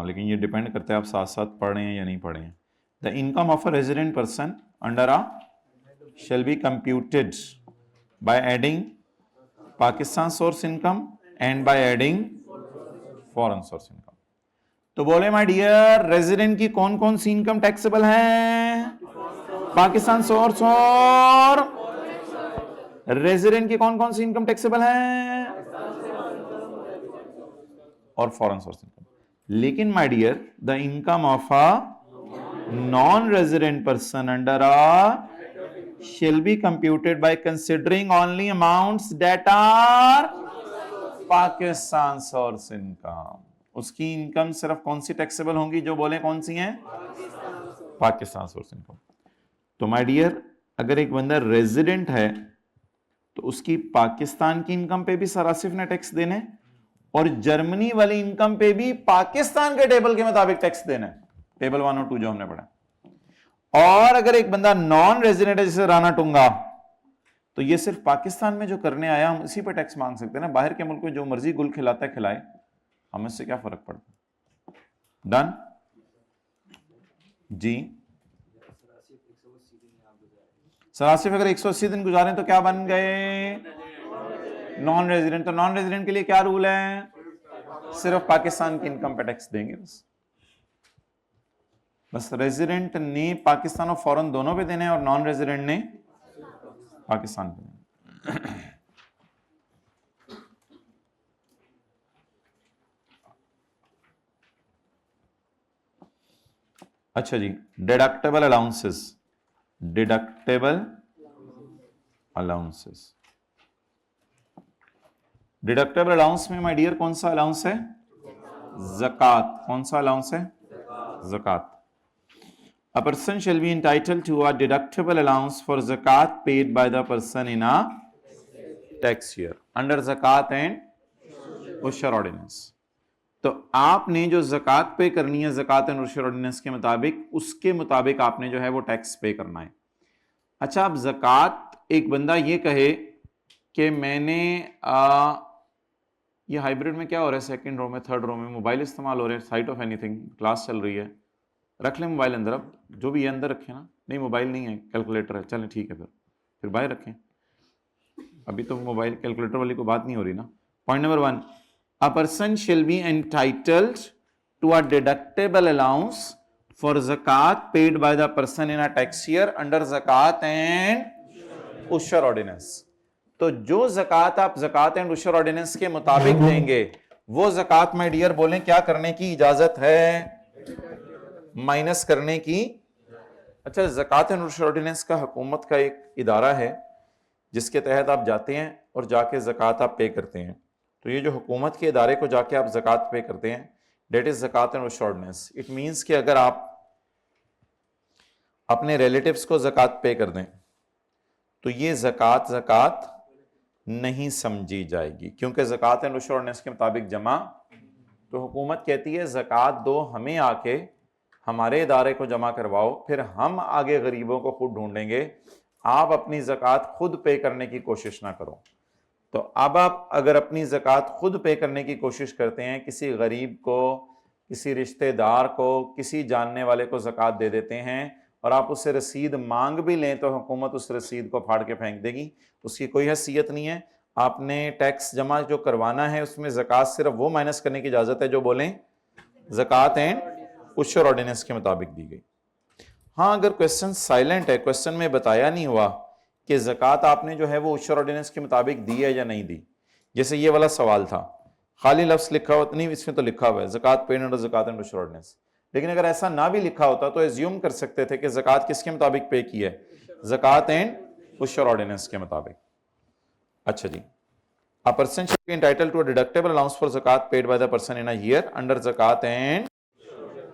Speaker 1: लेकिन ये डिपेंड करता है आप साथ साथ पढ़ रहे हैं या नहीं पढ़ रहे हैं। The income of a resident person under आ shall be computed by adding Pakistan source income and by adding foreign source income। तो बोले माय डियर, रेजिडेंट की कौन कौन सी इनकम टैक्सेबल है? पाकिस्तान सोर्स और रेजिडेंट की कौन कौन सी इनकम टैक्सेबल है? और फॉरेन सोर्स इनकम। लेकिन my dear, the income of a non resident person under आ shall be computed by considering only amounts that are Pakistan source income। उसकी इनकम सिर्फ कौन सी टैक्सेबल होंगी? जो बोले कौन सी हैं? Pakistan source income. तो माय डियर, अगर एक बंदा रेजिडेंट है तो उसकी पाकिस्तान की इनकम पे भी सरासिफ ने टैक्स देने और जर्मनी वाली इनकम पे भी पाकिस्तान के टेबल के मुताबिक टैक्स देना है, टेबल 1 और 2 जो हमने पढ़ा। और अगर एक बंदा नॉन रेजिडेंट है जैसे राना टूंगा, तो ये सिर्फ पाकिस्तान में जो करने आया हम इसी पे टैक्स मांग सकते हैं ना। बाहर के मुल्क में जो मर्जी गुल खिलाता है खिलाए, हमें इससे क्या फर्क पड़ता है? डन जी। सरासिफ अगर 180 दिन गुजारे तो क्या बन गए? Non resident. तो नॉन रेजिडेंट के लिए क्या रूल है? सिर्फ पाकिस्तान की इनकम पे टैक्स देंगे बस। रेजिडेंट ने पाकिस्तान और फॉरेन दोनों पे देने और नॉन रेजिडेंट ने पाकिस्तान पे देने। अच्छा जी, deductible allowances. Deductible allowances. Deductible allowance में माय डियर कौन सा अलाउंस है? ज़कात। कौन सा अलाउंस है? ज़कात। A person shall be entitled to a deductible allowance for zakat paid by the person in a tax year under zakat and ushur ordinance। तो आपने जो जक़ात पे करनी है ज़कात एंड उशर ऑर्डिनेंस के मुताबिक, उसके मुताबिक आपने जो है वो टैक्स पे करना है। अच्छा, अब ज़कात एक बंदा ये कहे कि मैंने ये हाइब्रिड में क्या हो रहा है? सेकंड रो में, थर्ड रो में मोबाइल इस्तेमाल हो रहे हैं, साइट ऑफ एनीथिंग, क्लास चल रही है, रख लें मोबाइल अंदर। अब जो भी है अंदर रखें ना। नहीं मोबाइल नहीं है, कैलकुलेटर है। चलें ठीक है, फिर बाहर रखें। अभी तो मोबाइल कैलकुलेटर वाली कोई बात नहीं हो रही ना। Point number 1, a person shall be entitled to a deductible allowance for zakat paid by the person in a tax year under Zakat and Ushr Ordinance. तो जो ज़कात आप ज़कात एंड उशर ऑर्डिनेंस के मुताबिक देंगे, वो ज़कात माय डियर बोलें क्या करने की इजाजत है? माइनस करने की। अच्छा, ज़कात एंड उशर ऑर्डिनेंस का हुकूमत का एक इदारा है जिसके तहत आप जाते हैं और जाके ज़कात आप पे करते हैं। तो ये जो हुकूमत के इदारे को जाके आप ज़कात पे करते हैं, that is Zakat and Ushr Ordinance. It means कि अगर आप अपने रिलेटिव्स को ज़कात पे कर दें तो ये ज़कात नहीं समझी जाएगी, क्योंकि ज़कात एंड उशर ऑर्डिनेंस के मुताबिक जमा। तो हुकूमत कहती है ज़कात दो, हमें आके हमारे इदारे को जमा करवाओ, फिर हम आगे गरीबों को खुद ढूंढेंगे, आप अपनी ज़कात खुद पे करने की कोशिश ना करो। तो अब आप अगर अपनी ज़कात खुद पे करने की कोशिश करते हैं, किसी गरीब को, किसी रिश्तेदार को, किसी जानने वाले को ज़कात दे देते हैं और आप उससे रसीद मांग भी लें तो हुकूमत उस रसीद को फाड़ के फेंक देगी, उसकी कोई हैसियत नहीं है। आपने टैक्स जमा जो करवाना है उसमें ज़कात सिर्फ वो माइनस करने की इजाज़त है जो बोलें ज़कात एंड उशर ऑर्डिनेंस के मुताबिक दी गई। हाँ, अगर क्वेश्चन साइलेंट है, क्वेश्चन में बताया नहीं हुआ कि ज़कात आपने जो है वो उशर ऑर्डिनेंस के मुताबिक दी है या नहीं दी, जैसे ये वाला सवाल था, खाली लफ्ज़ लिखा हुआ नहीं, इसमें तो लिखा हुआ है ज़कात paid under Zakat and Ushr ordinance. लेकिन अगर ऐसा ना भी लिखा होता तो एज्यूम कर सकते थे कि ज़कात किसके मुताबिक पे की है? ज़कात एंड उशर ऑर्डिनेंस के मुताबिक। अच्छा जी, a person shall be entitled to a deductible allowance for zakat paid by the person in a year under Zakat and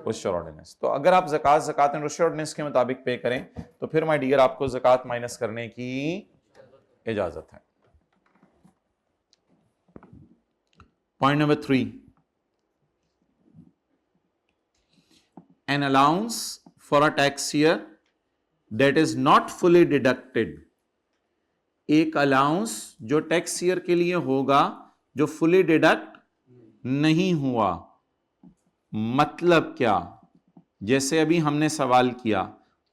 Speaker 1: Ushr Ordinance. तो अगर आप ज़कात एंड उशर ऑर्डिनेंस के मुताबिक पे करें तो फिर माय डियर आपको ज़कात माइनस करने की इजाजत है। Point number 3. An allowance for a tax year that is not fully deducted. एक अलाउंस जो टैक्स ईयर के लिए होगा जो फुली डिडक्ट नहीं हुआ। मतलब क्या? जैसे अभी हमने सवाल किया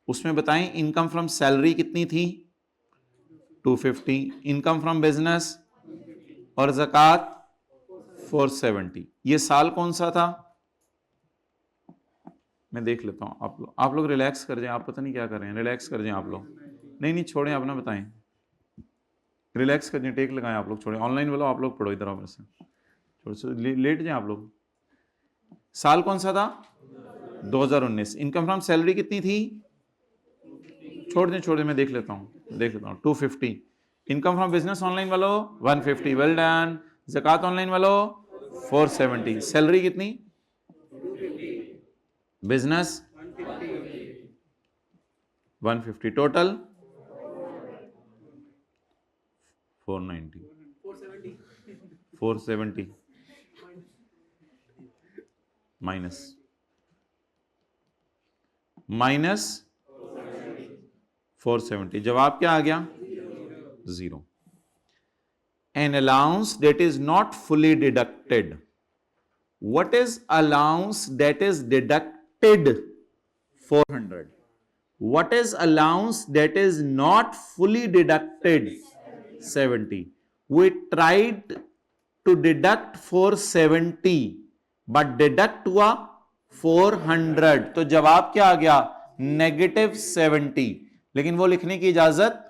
Speaker 1: उसमें बताएं इनकम फ्रॉम सैलरी कितनी थी 250, इनकम फ्रॉम बिजनेस और ज़कात 470। ये साल कौन सा था? मैं देख लेता हूं। आप लोग रिलैक्स कर जाएं। आप पता नहीं क्या कर रहे हैं, रिलैक्स कर जाएं आप लोग। नहीं छोड़ें, आप ना बताएं, रिलैक्स कर जाएं, टेक लगाएं आप लोग, छोड़ें ऑनलाइन वालों, आप लोग पढ़ो इधर आओ से, थोड़ा सा लेट जाएं आप लोग। साल कौन सा था? 2019। इनकम फ्रॉम सैलरी कितनी थी? छोड़ दें, मैं देख लेता हूं 250। इनकम फ्रॉम बिजनेस ऑनलाइन वालों 150, वेल डन। ज़कात ऑनलाइन वालों 470। सैलरी कितनी? Business 150, total 490, 470 minus 470। जवाब क्या आ गया? 0। An allowance that is not fully deducted. What is allowance that is deducted? 400. What is allowance that is not fully deducted? 70. We tried to deduct 470 but deduct हुआ 400, तो जवाब क्या आ गया? -70। लेकिन वो लिखने की इजाजत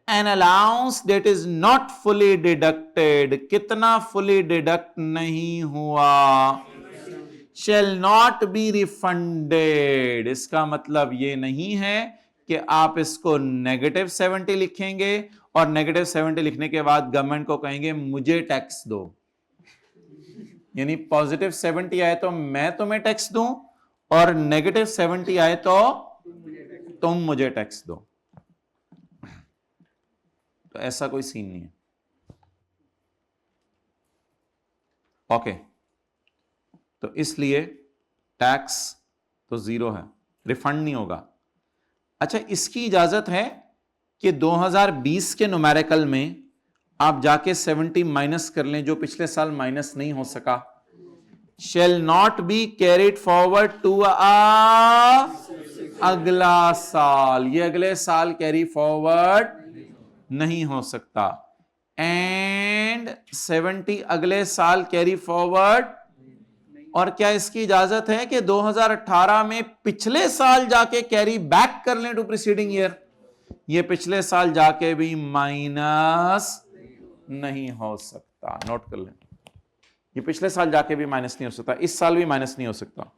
Speaker 1: An allowance that is not fully deducted, कितना fully deduct नहीं हुआ? Shall not be refunded। इसका मतलब ये नहीं है कि आप इसको -70 लिखेंगे और -70 लिखने के बाद गवर्नमेंट को कहेंगे मुझे टैक्स दो, यानी +70 आए तो मैं तुम्हें टैक्स दूं और -70 आए तो तुम मुझे टैक्स दो। तो ऐसा कोई सीन नहीं है। ओके, तो इसलिए टैक्स तो 0 है, रिफंड नहीं होगा। अच्छा, इसकी इजाजत है कि 2020 के न्यूमेरिकल में आप जाके 70 माइनस कर लें जो पिछले साल माइनस नहीं हो सका। Shall not be carried forward to अगला साल, ये अगले साल कैरी फॉरवर्ड नहीं हो सकता। एंड 70 अगले साल कैरी फॉरवर्ड। और क्या इसकी इजाजत है कि 2018 में पिछले साल जाके कैरी बैक कर लें टू प्रीसीडिंग ईयर? ये पिछले साल जाके भी माइनस नहीं हो सकता। नोट कर लें, ये पिछले साल जाके भी माइनस नहीं हो सकता, इस साल भी माइनस नहीं हो सकता।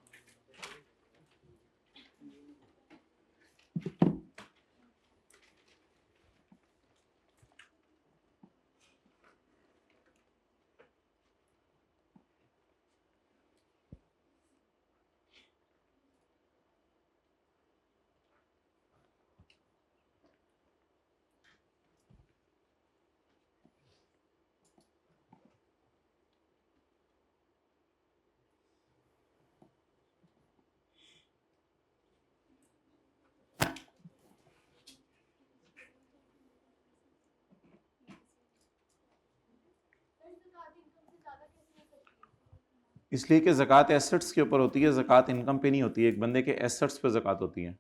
Speaker 1: इसलिए कि ज़कात एसेट्स के ऊपर होती है, ज़कात इनकम पे नहीं होती है। एक बंदे के एसेट्स पे ज़कात होती है,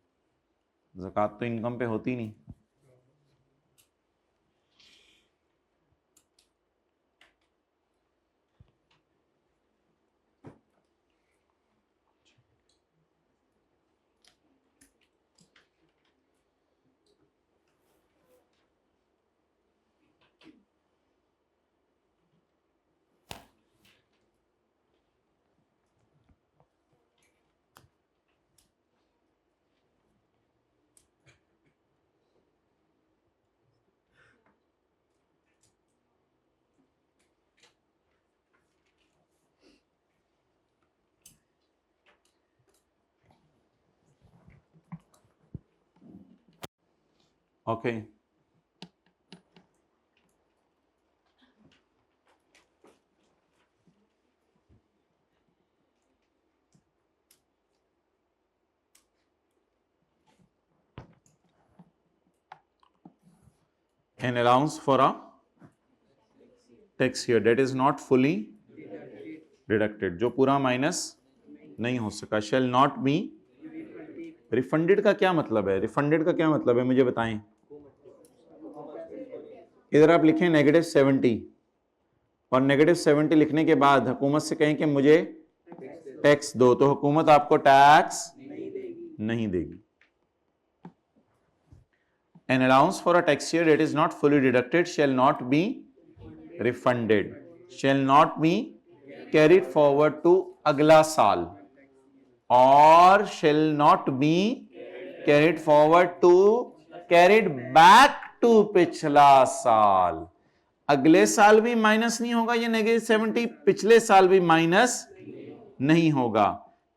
Speaker 1: ज़कात तो इनकम पे होती नहीं। Okay, an allowance for a tax year that is not fully deducted, जो पूरा माइनस नहीं हो सका। शेल नॉट बी रिफंडेड का क्या मतलब है? रिफंडेड का क्या मतलब है मुझे बताएं। इधर आप लिखें -70 और -70 लिखने के बाद हुकूमत से कहें कि मुझे टैक्स दो, तो हुकूमत आपको टैक्स नहीं देगी। An allowance for a tax year that is not fully deducted shall not be refunded, shall not be carried forward to अगला साल, और shall not be carried forward to carried back to पिछला साल। अगले साल भी माइनस नहीं होगा ये -70, पिछले साल भी माइनस नहीं होगा।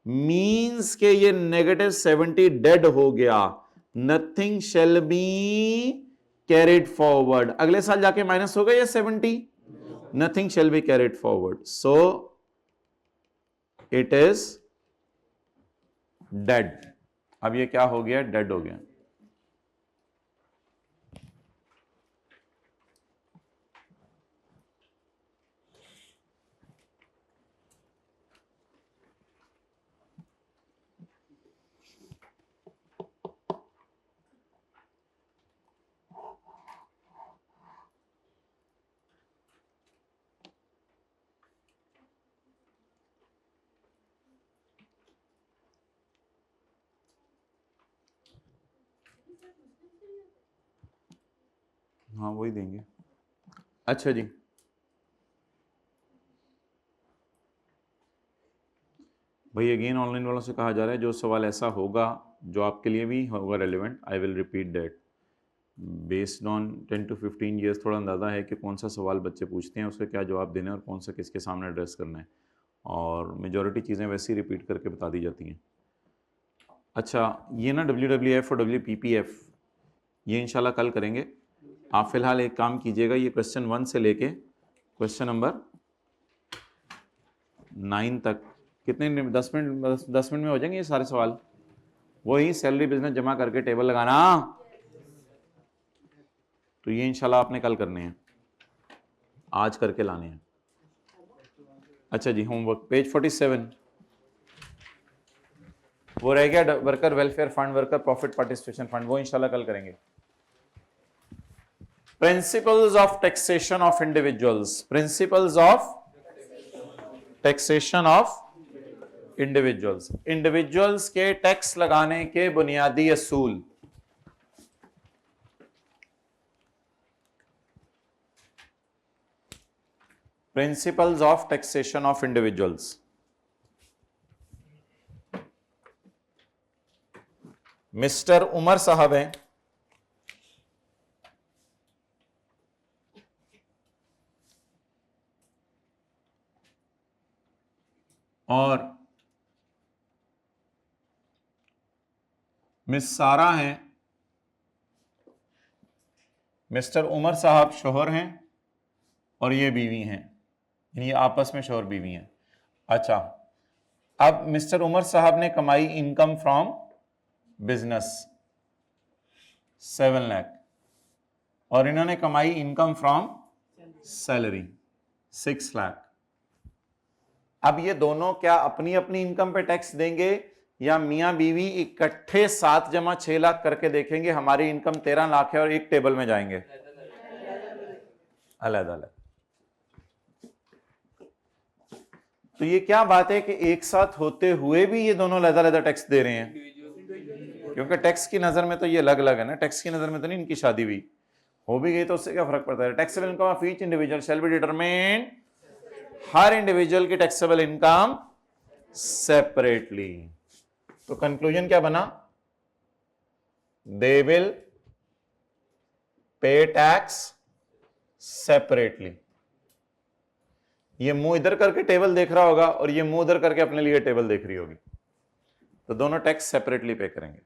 Speaker 1: मीन्स के ये -70 डेड हो गया। Nothing shall be carried forward. अगले साल जाके माइनस होगा ये 70, nothing shall be carried forward, so it is dead. अब ये क्या हो गया? डेड हो गया। हाँ वही देंगे। अच्छा जी, भाई अगेन ऑनलाइन वालों से कहा जा रहा है जो सवाल ऐसा होगा जो आपके लिए भी होगा relevant, I will repeat that. Based on 10 to 15 years थोड़ा अंदाज़ा है कि कौन सा सवाल बच्चे पूछते हैं, उसका क्या जवाब देना है और कौन सा किसके सामने एड्रेस करना है, और मेजॉरिटी चीज़ें वैसे ही रिपीट करके बता दी जाती हैं। अच्छा, ये ना WWF और WPPF ये इंशाल्लाह कल करेंगे। आप फिलहाल एक काम कीजिएगा, ये क्वेश्चन 1 से लेके क्वेश्चन नंबर 9 तक कितने 10 मिनट में हो जाएंगे ये सारे सवाल। वही सैलरी बिजनेस जमा करके टेबल लगाना, तो ये इंशाल्लाह आपने कल करने हैं, आज करके लाने हैं। अच्छा जी, होमवर्क पेज 47 वो रह गया, worker welfare fund, worker profit participation fund, वो इंशाल्लाह कल करेंगे। Principles of taxation of individuals, principles of taxation of individuals, individuals के टैक्स लगाने के बुनियादी असूल। Principles of taxation of individuals. Mister Umar साहब हैं, और मिस सारा हैं। मिस्टर उमर साहब शोहर हैं और ये बीवी हैं, यानी आपस में शोहर बीवी हैं। अच्छा, अब मिस्टर उमर साहब ने कमाई इनकम फ्रॉम बिजनेस 7 लाख और इन्होंने कमाई इनकम फ्रॉम सैलरी 6 लाख। अब ये दोनों क्या अपनी अपनी इनकम पे टैक्स देंगे या मियां बीवी इकट्ठे 7 जमा 6 लाख करके देखेंगे हमारी इनकम 13 लाख है और एक टेबल में जाएंगे अलग-अलग? तो ये क्या बात है कि एक साथ होते हुए भी ये दोनों अलग-अलग टैक्स दे रहे हैं? क्योंकि टैक्स की नजर में तो ये अलग अलग है ना, टैक्स की नजर में तो नहीं इनकी शादी हुई, हो भी गई तो उससे क्या फर्क पड़ता है? Taxable income of each individual shall be determined, her individual की टैक्सेबल इनकम सेपरेटली। तो कंक्लूजन क्या बना? They will pay tax separately. ये मुंह इधर करके टेबल देख रहा होगा और ये मुंह उधर करके अपने लिए टेबल देख रही होगी, तो दोनों टैक्स सेपरेटली पे करेंगे।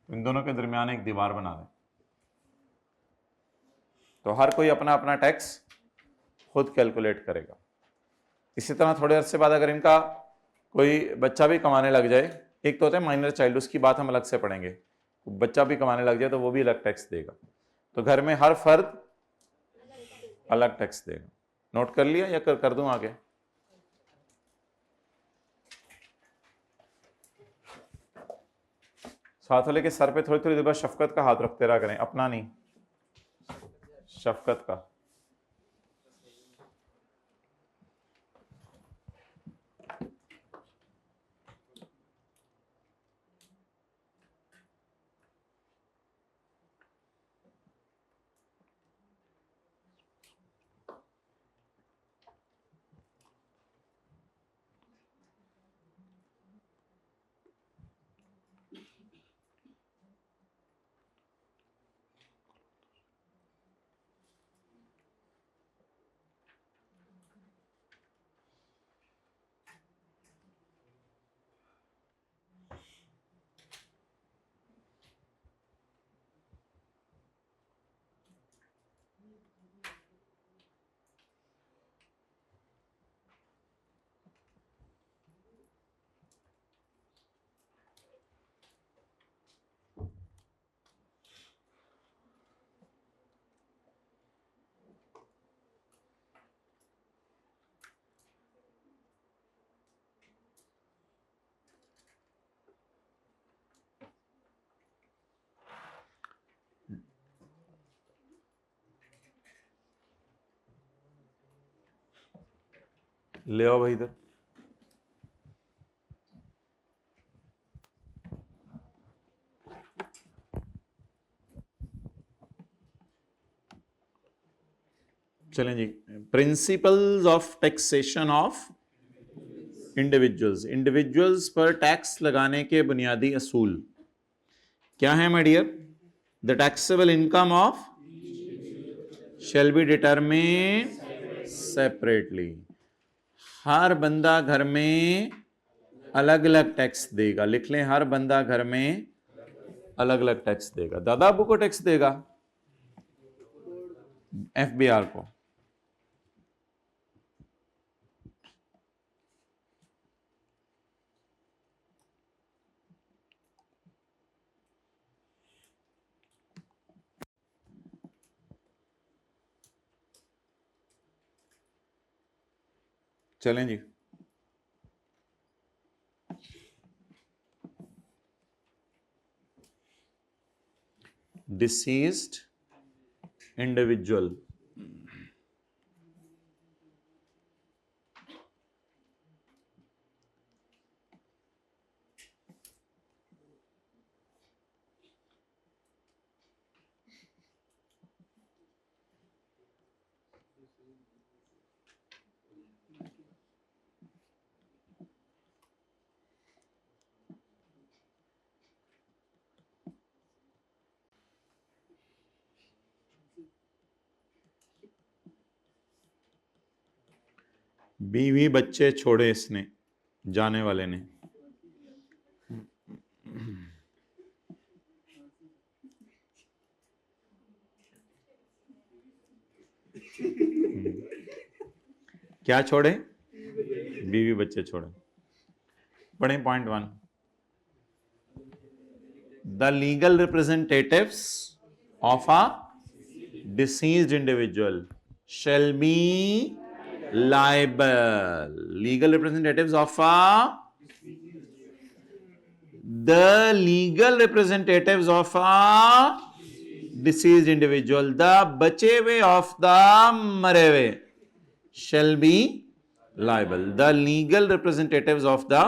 Speaker 1: इन दोनों के दरमियान एक दीवार बना दें, तो हर कोई अपना अपना टैक्स खुद कैलकुलेट करेगा। इसी तरह थोड़े अरसे बाद अगर इनका कोई बच्चा भी कमाने लग जाए, एक तो होता है माइनर चाइल्ड, उसकी बात हम अलग से पढ़ेंगे, बच्चा भी कमाने लग जाए तो वो भी अलग टैक्स देगा। तो घर में हर फर्द अलग टैक्स देगा। नोट कर लिया या कर दूं आगे? साथ वाले के सर पे थोड़ी थोड़ी देर बाद शफकत का हाथ रखते रहा करें, अपना नहीं, शफकत का। ले आओ भाई इधर। चलें जी, principles of taxation of individuals. Individuals पर टैक्स लगाने के बुनियादी असूल क्या है my dear? The taxable income of shall be determined separately. हर बंदा घर में अलग अलग टैक्स देगा। लिख लें, हर बंदा घर में अलग अलग टैक्स देगा। दादा अबू को टैक्स देगा, एफबीआर को। चलें जी, डिसीज्ड इंडिविजुअल बीवी बच्चे छोड़े इसने, जाने वाले ने। क्या छोड़े? बीवी बच्चे छोड़े। पढ़े point 1। The legal representatives of a deceased individual shall be liable. Legal representatives of the legal representatives of a deceased individual, the बचे हुए of the मरे हुए shall be liable. The legal representatives of the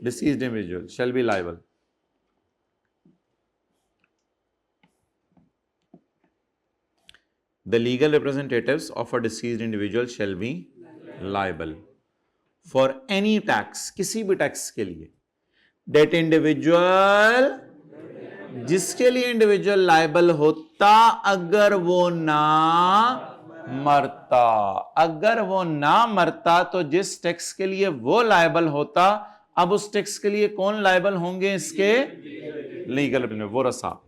Speaker 1: deceased individual shall be liable. The legal representatives of a deceased individual shall be liable for any tax, किसी भी टैक्स के लिए, that individual, जिसके लिए इंडिविजुअल लायबल होता अगर वो ना मरता। अगर वो ना मरता तो जिस टैक्स के लिए वो लायबल होता, अब उस टैक्स के लिए कौन लायबल होंगे? इसके लीगल रिप्रेजेंटेटिव, वो रसा।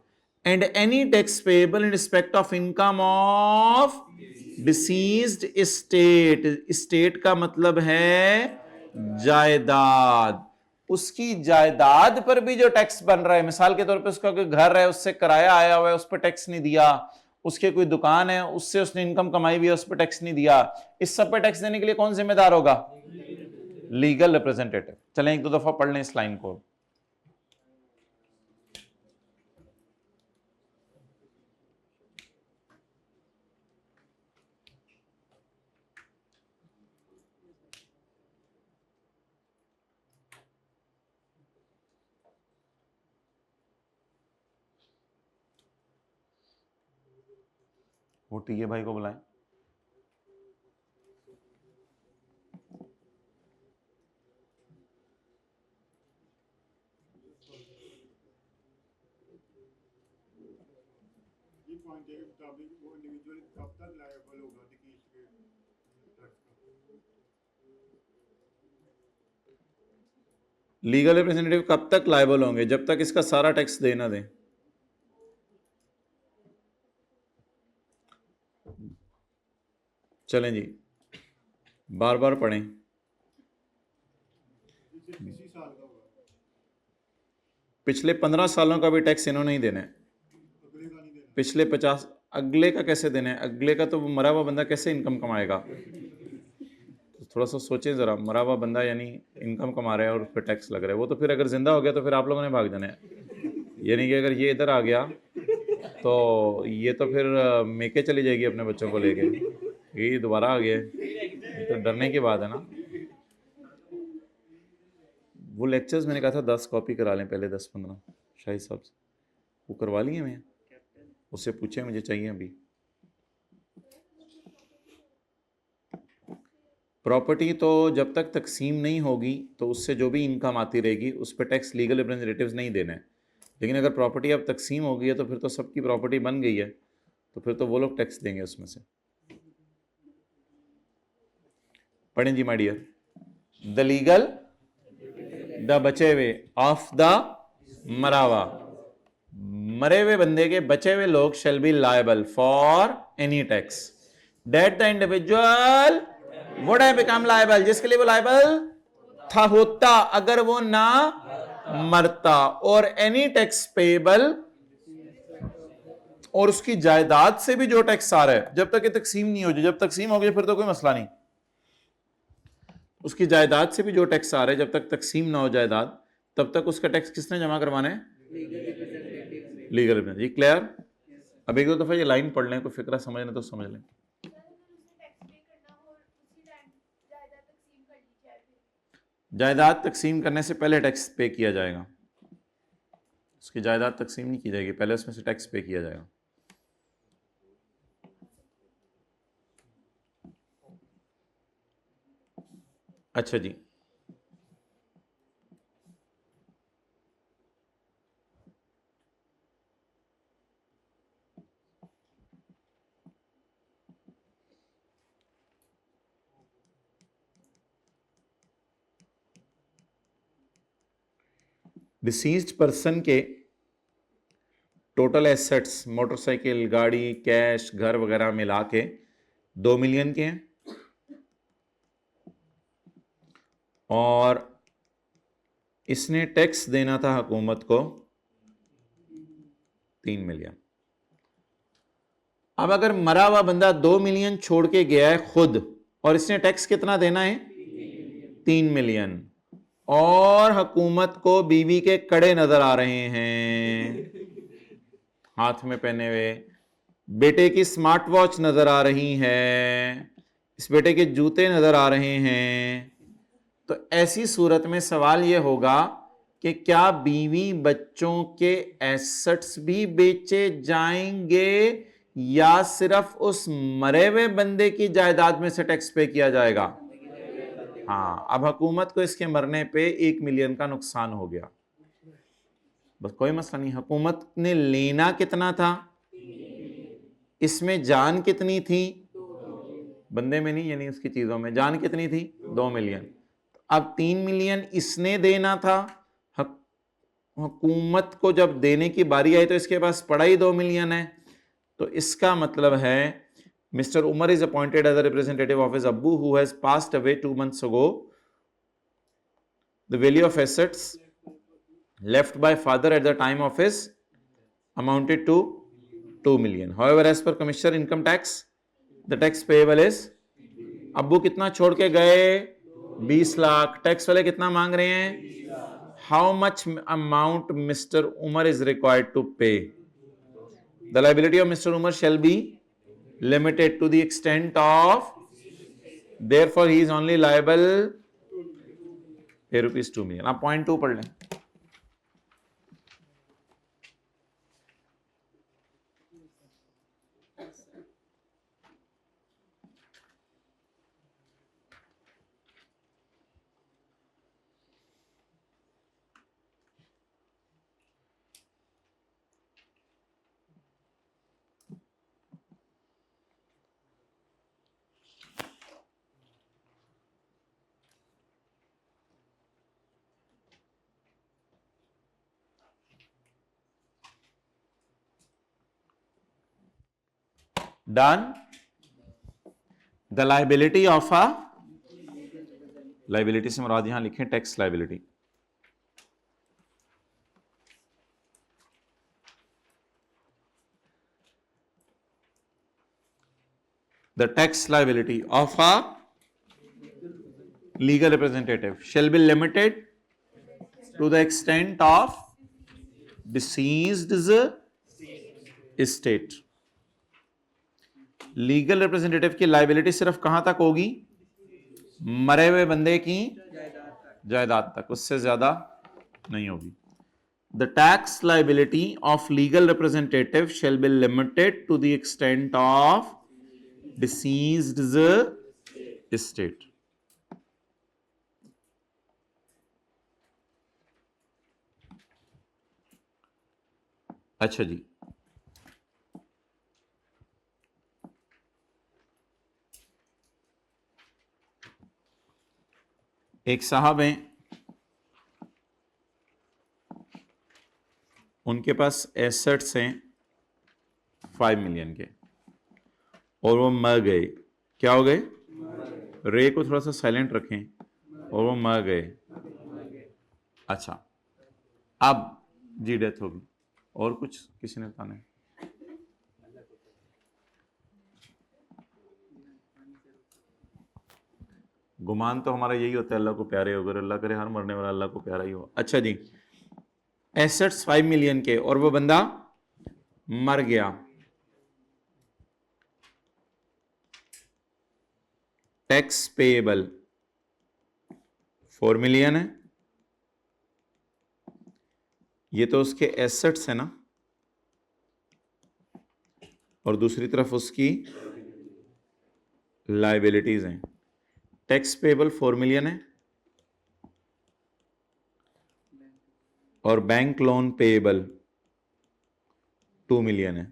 Speaker 1: And any tax payable in respect of income of deceased estate, estate का मतलब है जायदाद, उसकी जायदाद पर भी जो टैक्स बन रहा है, मिसाल के तौर पे उसका कोई घर है, उससे किराया आया हुआ है, उस पर टैक्स नहीं दिया, उसके कोई दुकान है, उससे उसने इनकम कमाई हुई है, उस पर टैक्स नहीं दिया, इस सब पे टैक्स देने के लिए कौन जिम्मेदार होगा? Legal representative. चलें एक दो दफा पढ़ लें इस लाइन को। वो टीए भाई को बुलाएं।
Speaker 2: ये पॉइंट है कि मुताबिक वो इंडिविजुअल कब तक लायबल होगा कि इसके टैक्स का?
Speaker 1: लीगल रिप्रेजेंटेटिव कब तक लायबल होंगे? जब तक इसका सारा टैक्स देना दें। चलें जी, बार बार पढ़ें।
Speaker 2: किसी साल का होगा,
Speaker 1: पिछले 15 सालों का भी टैक्स इन्होंने ही देना है।
Speaker 2: अगले का नहीं देना।
Speaker 1: पिछले 50, अगले का कैसे देना है? अगले का तो वो मरा हुआ बंदा कैसे इनकम कमाएगा? तो थोड़ा सा सोचें ज़रा, मरा हुआ बंदा यानी इनकम कमा रहा है और उस पर टैक्स लग रहा है, वो तो फिर अगर जिंदा हो गया तो फिर आप लोगों ने भाग जाना है। यानी कि अगर ये इधर आ गया तो ये तो फिर मेके चली जाएगी अपने बच्चों को लेके, ये दोबारा आ गया है, ये तो डरने की बात है ना। वो लेक्चर्स मैंने कहा था 10 कॉपी करा लें पहले, 10-15 शाहिद साहब से, वो करवा लिए मैं, उससे पूछे मुझे चाहिए अभी। प्रॉपर्टी तो जब तक तकसीम नहीं होगी तो उससे जो भी इनकम आती रहेगी उस पर टैक्स लीगल रिप्रेजेंटेटिव्स नहीं देना है, लेकिन अगर प्रॉपर्टी अब तकसीम हो गई है तो फिर तो सबकी प्रॉपर्टी बन गई है, तो फिर तो वो लोग टैक्स देंगे उसमें से। पढ़ें जी my dear. The legal, the बचे हुए, ऑफ द मरावा, मरे हुए बंदे के बचे हुए लोग shall be liable for any tax that the individual would have become liable, जिसके लिए वो लायबल था होता अगर वो ना मरता, और एनी टैक्स पेबल, और उसकी जायदाद से भी जो टैक्स आ रहा है जब तक ये तकसीम नहीं हो जाए, जब तकसीम हो गई फिर तो कोई मसला नहीं, उसकी जायदाद से भी जो टैक्स आ रहा है जब तक तकसीम ना हो जायदाद तब तक उसका टैक्स किसने जमा करवाना है? Legal representative. क्लियर? अब एक दो दफा ये लाइन पढ़ लें, कोई फिक्रा समझना तो समझ लें। जायदाद तकसीम करने से पहले टैक्स पे किया जाएगा, उसकी जायदाद तकसीम नहीं की जाएगी, पहले उसमें से टैक्स पे किया जाएगा। अच्छा जी, डिसीज्ड पर्सन के टोटल एसेट्स, मोटरसाइकिल, गाड़ी, कैश, घर वगैरह मिला के 2 मिलियन के हैं, और इसने टैक्स देना था हुकूमत को 3 मिलियन। अब अगर मरा हुआ बंदा 2 मिलियन छोड़ के गया है खुद, और इसने टैक्स कितना देना है? 3 मिलियन, और हुकूमत को बीवी के कड़े नजर आ रहे हैं हाथ में पहने हुए, बेटे की स्मार्ट वॉच नजर आ रही है, इस बेटे के जूते नजर आ रहे हैं, तो ऐसी सूरत में सवाल यह होगा कि क्या बीवी बच्चों के एसेट्स भी बेचे जाएंगे या सिर्फ उस मरे हुए बंदे की जायदाद में से टैक्स पे किया जाएगा? हाँ, अब हुकूमत को इसके मरने पे 1 मिलियन का नुकसान हो गया, बस कोई मसला नहीं। हुकूमत ने लेना कितना था? इसमें जान कितनी थी? बंदे में नहीं, यानी उसकी चीजों में जान कितनी थी? 2 मिलियन। अब 3 मिलियन इसने देना था, हुकूमत को जब देने की बारी आई तो इसके पास पड़ा ही 2 मिलियन है, तो इसका मतलब है Mr Umar is appointed as a representative of his abbu who has passed away 2 months ago. the value of assets left by father at the time of his amounted to 2 million. However, as per Commissioner Income Tax, the tax payable is, अब्बू कितना छोड़ के गए? 20 लाख. टैक्स वाले कितना मांग रहे हैं? How much amount Mr Umar is required to pay? The liability of Mr Umar shall be limited to the extent of, therefore he is only liable ₹2 million. आप पॉइंट 2 पढ़ लें. Done. The liability of a, liability से मुराद यहां लिखें tax liability. The tax liability of a legal representative shall be limited to the extent of deceased's estate. Legal representative की लाइबिलिटी सिर्फ कहां तक होगी? मरे हुए बंदे की जायदाद तक, उससे ज्यादा नहीं होगी. The tax liability of legal representative shall be limited to the extent of deceased estate. अच्छा जी, एक साहब हैं, उनके पास एसेट्स हैं 5 मिलियन के और वो मर गए. क्या हो गए? रे को थोड़ा सा साइलेंट रखें. और वो मर गए. अच्छा, अब जी डेथ होगी. और कुछ किसी ने बताना है? गुमान तो हमारा यही होता है, अल्लाह को प्यारे हो. अगर अल्लाह करे हर मरने वाला अल्लाह को प्यारा ही हो. अच्छा जी, एसेट्स 5 मिलियन के और वो बंदा मर गया. टैक्स पेएबल 4 मिलियन है. ये तो उसके एसेट्स है ना, और दूसरी तरफ उसकी लायबिलिटीज हैं. टैक्स पेएबल 4 मिलियन है और बैंक लोन पेएबल 2 मिलियन है.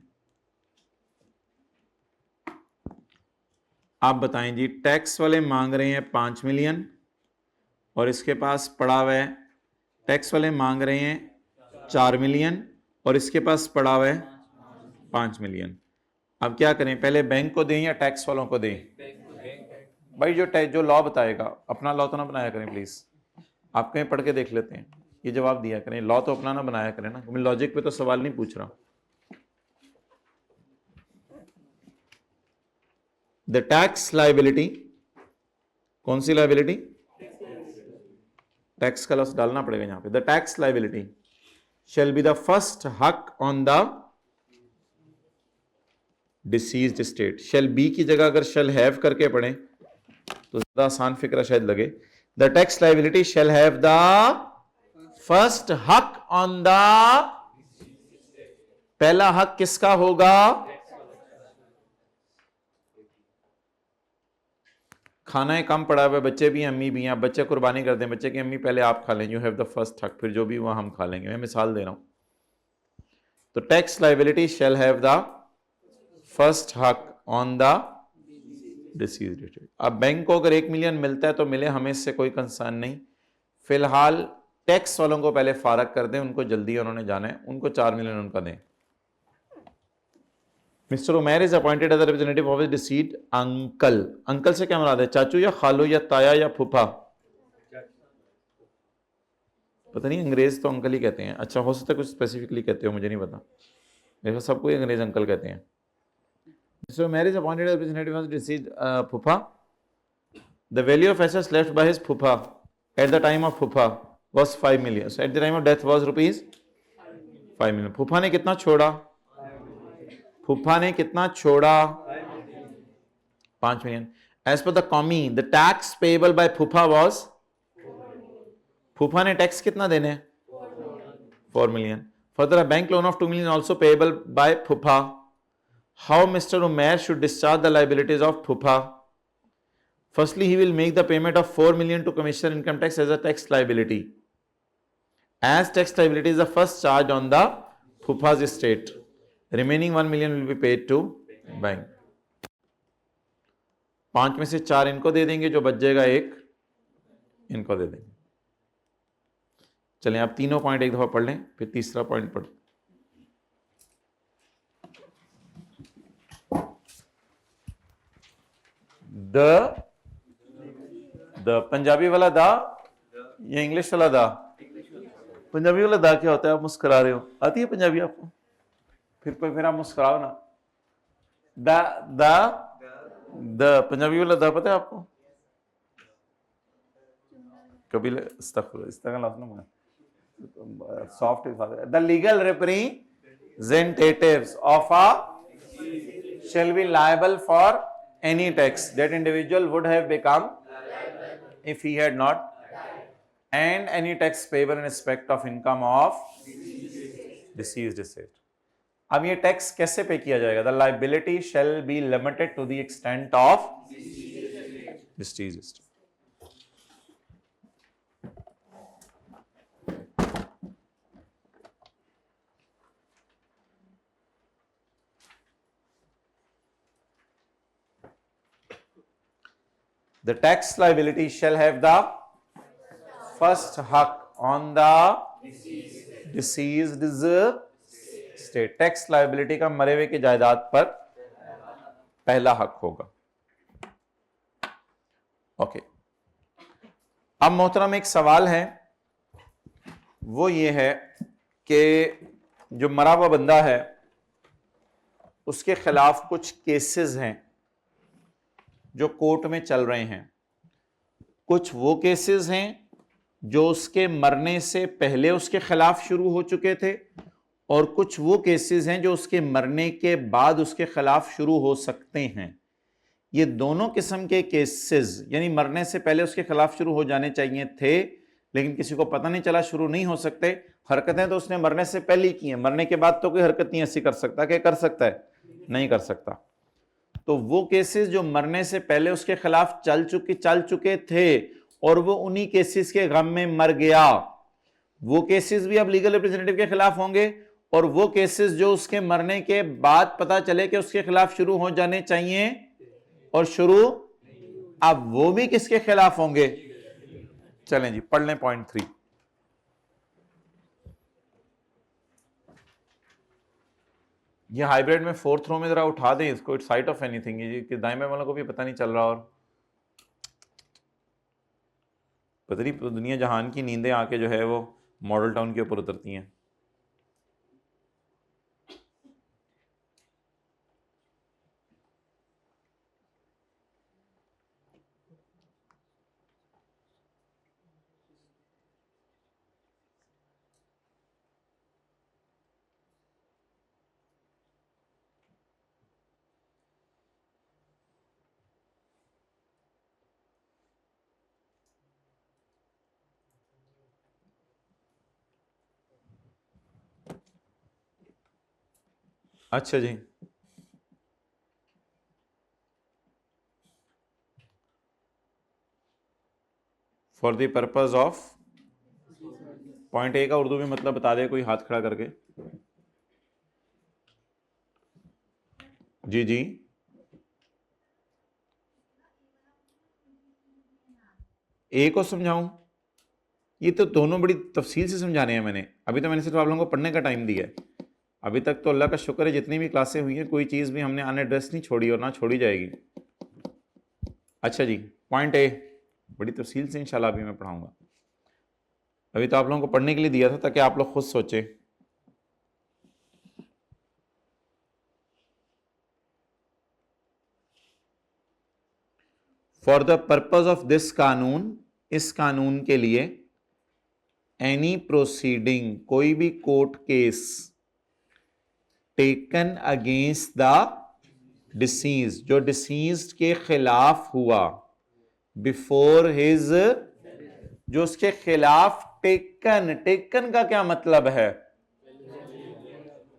Speaker 1: आप बताएं जी, टैक्स वाले मांग रहे हैं 5 मिलियन और इसके पास पड़ा हुआ है, टैक्स वाले मांग रहे हैं 4 मिलियन और इसके पास पड़ा हुआ है 5 मिलियन. अब क्या करें, पहले बैंक को दें या टैक्स वालों को दें? भाई जो लॉ बताएगा, अपना लॉ तो ना बनाया करें प्लीज. आप कहीं पढ़ के देख लेते हैं, ये जवाब दिया करें. लॉ तो अपना ना बनाया करें ना, मैं लॉजिक पे तो सवाल नहीं पूछ रहा. द टैक्स लायबिलिटी, कौन सी लायबिलिटी? टैक्स का लफ्ज डालना पड़ेगा यहां पे. The tax liability shall be the first हक on the deceased estate. shall be की जगह अगर shall have करके पढ़ें तो ज्यादा आसान फिक्रा शायद लगे. The tax liability shall have the first हक on the, पहला हक किसका होगा? खाना है कम पड़ा हुआ है, बच्चे भी हैं, अम्मी भी हैं. आप बच्चे कुर्बानी कर दें, बच्चे की अम्मी पहले आप खा लें. यू हैव द फर्स्ट हक, फिर जो भी हुआ हम खा लेंगे. मैं मिसाल दे रहा हूं. तो tax liability shall have the first हक ऑन द डिसीज्ड एस्टेट. अब बैंक को अगर 1 मिलियन मिलता है तो मिले, हमें इससे कोई कंसर्न नहीं. फिलहाल टैक्स वालों को पहले फारग कर दें, उनको जल्दी उन्होंने जाना है, उनको 4 मिलियन उनका दें. Mister Umair is appointed as representative of his deceased uncle. Uncle से क्या मुराद है? चाचू या खालू या ताया या फूफा? पता नहीं, अंग्रेज़ तो अंकल ही कहते हैं। अच्छा, हो सकता है कुछ स्पेसिफिकली कहते हो, मुझे नहीं पता। मेरे पास सबको ही अंग्रेज़ अंकल कहते हैं। So marriage appointed representative was received Phupa. The value of assets left by his Phupa at the time of Phupa was 5 million. So at the time of death was rupees 5 million. Phupa ने कितना छोड़ा? Phupa ने कितना छोड़ा? 5 million. As per the commie, the tax payable by Phupa was, Phupa ने टैक्स कितना देने? 4 million. Further, a bank loan of 2 million also payable by Phupa. How Mr. Umair should discharge the liabilities of Phupa? Firstly, he will make the payment of 4 million to Commissioner Income Tax as a tax liability. As tax liability is the first charge on the Phupa's estate. Remaining 1 million will be paid to bank. 5 में से 4 इनको दे देंगे, जो बच जाएगा 1 इनको दे देंगे। चलें, आप तीनों पॉइंट एक दफा पढ़ लें, फिर तीसरा पॉइंट पढ़। द पंजाबी वाला दा या इंग्लिश वाला दा? पंजाबी वाला दा क्या होता है? आप मुस्कुरा रहे हो, आती है पंजाबी आपको? फिर आप मुस्कुराओ ना। द पंजाबी वाला दा पता है आपको? कभी soft the legal representatives of a shall be liable for any tax that individual would have become if he had not, and any tax payable in respect of income of deceased estate. अब ये टैक्स कैसे पे किया जाएगा? The liability shall be limited to the extent of deceased estate. The tax liability shall have the first haq on the deceased estate. Tax liability का मरे हुए की जायदाद पर पहला हक होगा। ओके, अब मोहतरम एक सवाल है, वो ये है कि जो मरा हुआ बंदा है उसके खिलाफ कुछ केसेस हैं जो कोर्ट में चल रहे हैं। कुछ वो केसेस हैं जो उसके मरने से पहले उसके खिलाफ शुरू हो चुके थे, और कुछ वो केसेस हैं जो उसके मरने के बाद उसके खिलाफ शुरू हो सकते हैं। ये दोनों किस्म के केसेस, यानी मरने से पहले उसके खिलाफ शुरू हो जाने चाहिए थे लेकिन किसी को पता नहीं चला, शुरू नहीं हो सकते। हरकतें तो उसने मरने से पहले ही की हैं, मरने के बाद तो कोई हरकत नहीं ऐसी कर सकता। क्या कर सकता है? नहीं कर सकता। तो वो केसेस जो मरने से पहले उसके खिलाफ चल चुके थे और वो उन्हीं केसेस के गम में मर गया, वो केसेस भी अब लीगल रिप्रेजेंटेटिव के खिलाफ होंगे। और वो केसेस जो उसके मरने के बाद पता चले कि उसके खिलाफ शुरू हो जाने चाहिए और शुरू, अब वो भी किसके खिलाफ होंगे? चलें जी, पढ़ लें पॉइंट 3। ये हाइब्रिड में 4th रो में जरा उठा दें इसको, इट्स साइट ऑफ एनीथिंग, ये कि दाएं वालों को भी पता नहीं चल रहा और पता नहीं दुनिया जहान की नींदें आके जो है वो मॉडल टाउन के ऊपर उतरती हैं। अच्छा जी, for the purpose of point A का उर्दू में मतलब बता दे कोई हाथ खड़ा करके। जी जी, ए को समझाऊं? ये तो दोनों बड़ी तफसील से समझाने हैं मैंने। अभी तो मैंने सिर्फ आप लोगों को पढ़ने का टाइम दिया है। अभी तक तो अल्लाह का शुक्र है जितनी भी क्लासें हुई हैं कोई चीज़ भी हमने अनएड्रेस नहीं छोड़ी और ना छोड़ी जाएगी। अच्छा जी, पॉइंट ए बड़ी तफसील से इंशाल्लाह अभी मैं पढ़ाऊंगा। अभी तो आप लोगों को पढ़ने के लिए दिया था ताकि आप लोग खुद सोचे। For the purpose of this कानून, इस कानून के लिए, एनी प्रोसीडिंग, कोई भी court case, taken against the disease, जो डिसीज्ड के खिलाफ हुआ, बिफोर हिज, जो उसके खिलाफ टेकन, टेकन का क्या मतलब है?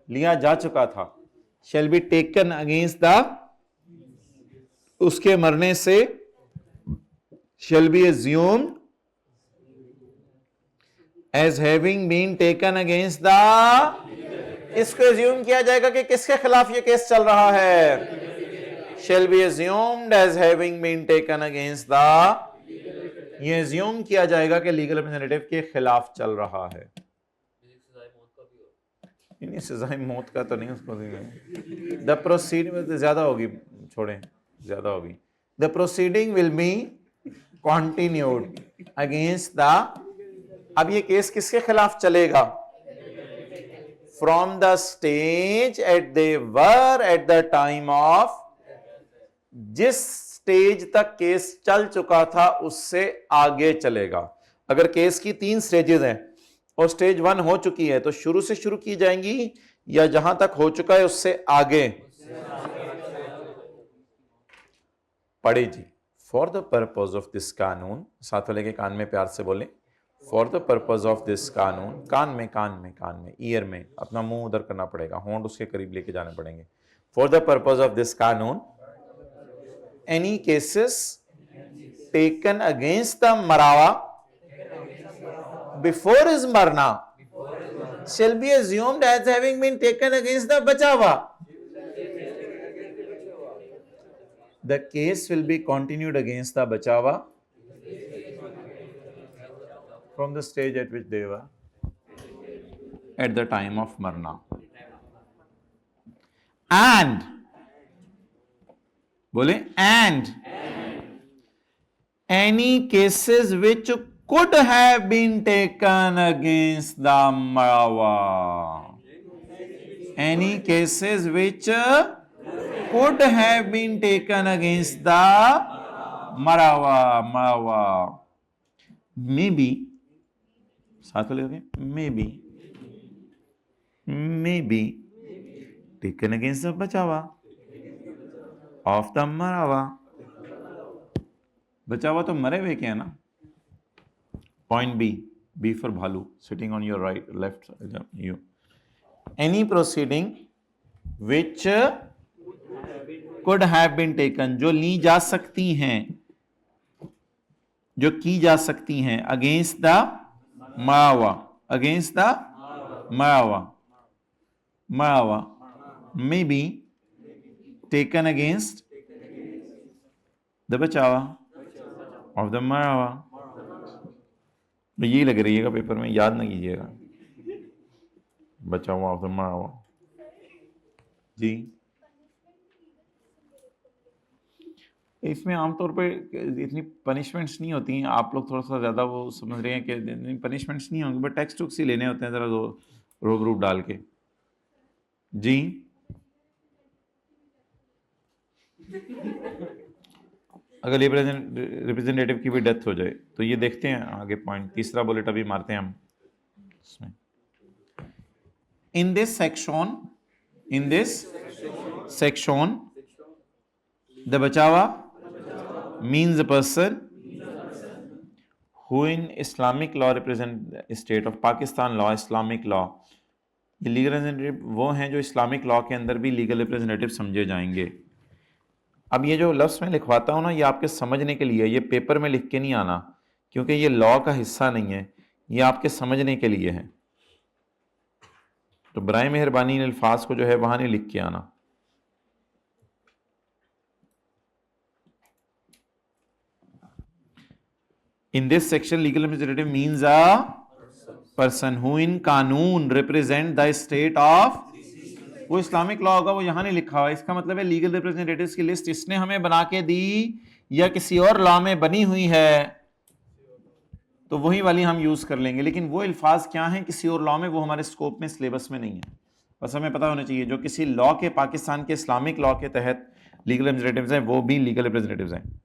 Speaker 1: लिया जा चुका था। Shall be taken against the, उसके मरने से, shall be assumed as having been taken against the, इसको assume किया जाएगा कि किसके खिलाफ ये केस चल रहा है? shall be assumed as having been taken against the, ये assume किया जाएगा कि लीगल रिप्रेजेंटेटिव के खिलाफ चल रहा है। नहीं, सजाए मौत का तो नहीं उसको देंगे। द प्रोसीडिंग ज्यादा होगी, छोड़ें, ज्यादा होगी। The proceeding will be continued against the, अब ये केस किसके खिलाफ चलेगा? From the stage at they were at the time of, जिस स्टेज तक केस चल चुका था उससे आगे चलेगा। अगर केस की 3 स्टेजेस हैं और स्टेज 1 हो चुकी है तो शुरू से शुरू की जाएंगी या जहां तक हो चुका है उससे आगे? पढ़े जी। For the purpose of this कानून, साथ वाले के कान में प्यार से बोले, for the purpose of this कानून, कान में, कान में, कान में, ईयर में, अपना मुंह उधर करना पड़ेगा, होंठ उसके करीब लेके जाने पड़ेंगे। For the purpose of this कानून, any cases taken against the मरावा बिफोर हिज मरना shall be assumed as having been taken against the बचावा। The case will be continued against the बचावा from the stage at which they were at the time of मरना। And, बोले and, any cases which could have been taken against the marawa, any cases which could have been taken against the marawa, maybe, साथ ले गए, maybe taken against the बचावा of the marawa। बचावा तो मरे हुए के है ना। Point B for भालू, sitting on your right, left, you. Any proceeding which could have been taken, जो ली जा सकती हैं, जो की जा सकती हैं, against the marawa, against the marawa, may be taken against the बचावा of the marawa। तो यही लग रही है पेपर में, याद ना कीजिएगा, बचा हुआ मरा जी। इसमें आमतौर पे इतनी पनिशमेंट्स नहीं होती हैं, आप लोग थोड़ा सा ज़्यादा वो समझ रहे हैं कि पनिशमेंट्स नहीं होंगी, बट टेक्स्ट बुक्स ही लेने होते हैं ज़रा रोब रूप डाल के जी। अगर रिप्रेजेंटेटिव की भी डेथ हो जाए तो ये देखते हैं आगे पॉइंट, तीसरा बुलेट अभी मारते हैं हम इसमें। इन दिस सेक्शन द बचावा means a person who in Islamic law represent state of Pakistan law, Islamic law. ये लीगल रिप्रेजेंटेटिव वो हैं जो इस्लामिक लॉ के अंदर भी लीगल रिप्रेजेंटेटिव समझे जाएंगे। अब ये जो लफ्ज़ मैं लिखवाता हूँ ना, ये आपके समझने के लिए, ये पेपर में लिख के नहीं आना, क्योंकि ये लॉ का हिस्सा नहीं है, ये आपके समझने के लिए है। तो बराए मेहरबानी इन अल्फाज को जो है वहां नहीं लिख के आना। In this section legal representative means a person who in कानून रिप्रेजेंट द स्टेट ऑफ, वो इस्लामिक लॉ होगा, वो यहां नहीं लिखा हुआ। इसका मतलब है लीगल रिप्रेजेंटेटिव्स की लिस्ट इसने हमें बना के दी या किसी और लॉ में बनी हुई है, तो वही वाली हम यूज़ कर लेंगे, लेकिन वो अल्फाज क्या हैं किसी और लॉ में, वो हमारे स्कोप में, सिलेबस में नहीं है। बस हमें पता होना चाहिए जो किसी लॉ के, पाकिस्तान के इस्लामिक लॉ के तहत लीगल रिप्रेजेंटेटिव्स हैं, वो भी लीगल रिप्रेजेंटेटिव्स हैं।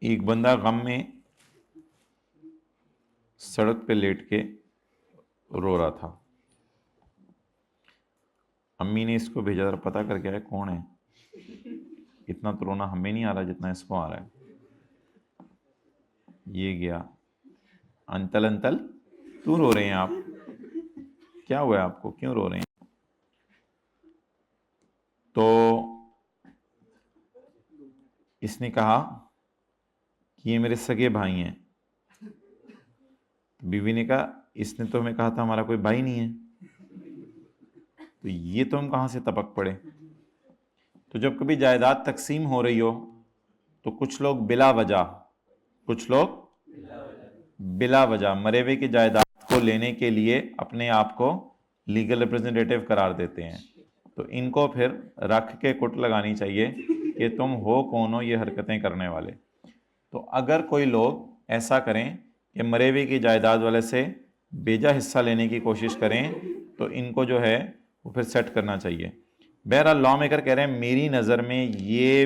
Speaker 1: एक बंदा गम में सड़क पे लेट के रो रहा था। अम्मी ने इसको भेजा, जरा पता करके आए कौन है, इतना तो रोना हमें नहीं आ रहा जितना इसको आ रहा है। ये गया, अंतल अंतल क्यों रो रहे हैं आप, क्या हुआ है आपको, क्यों रो रहे हैं? तो इसने कहा कि ये मेरे सगे भाई हैं। बीवी ने कहा इसने तो हमें कहा था हमारा कोई भाई नहीं है, तो ये तो हम कहाँ से टपक पड़े। तो जब कभी जायदाद तकसीम हो रही हो तो कुछ लोग बिला वजह मरे हुए की जायदाद को लेने के लिए अपने आप को लीगल रिप्रेजेंटेटिव करार देते हैं। तो इनको फिर रख के कुट लगानी चाहिए कि तुम हो कौन हो ये हरकतें करने वाले। तो अगर कोई लोग ऐसा करें कि मरे हुए की जायदाद वाले से बेजा हिस्सा लेने की कोशिश करें, तो इनको जो है वो फिर सेट करना चाहिए। बहरहाल लॉ मेकर कह रहे हैं मेरी नज़र में ये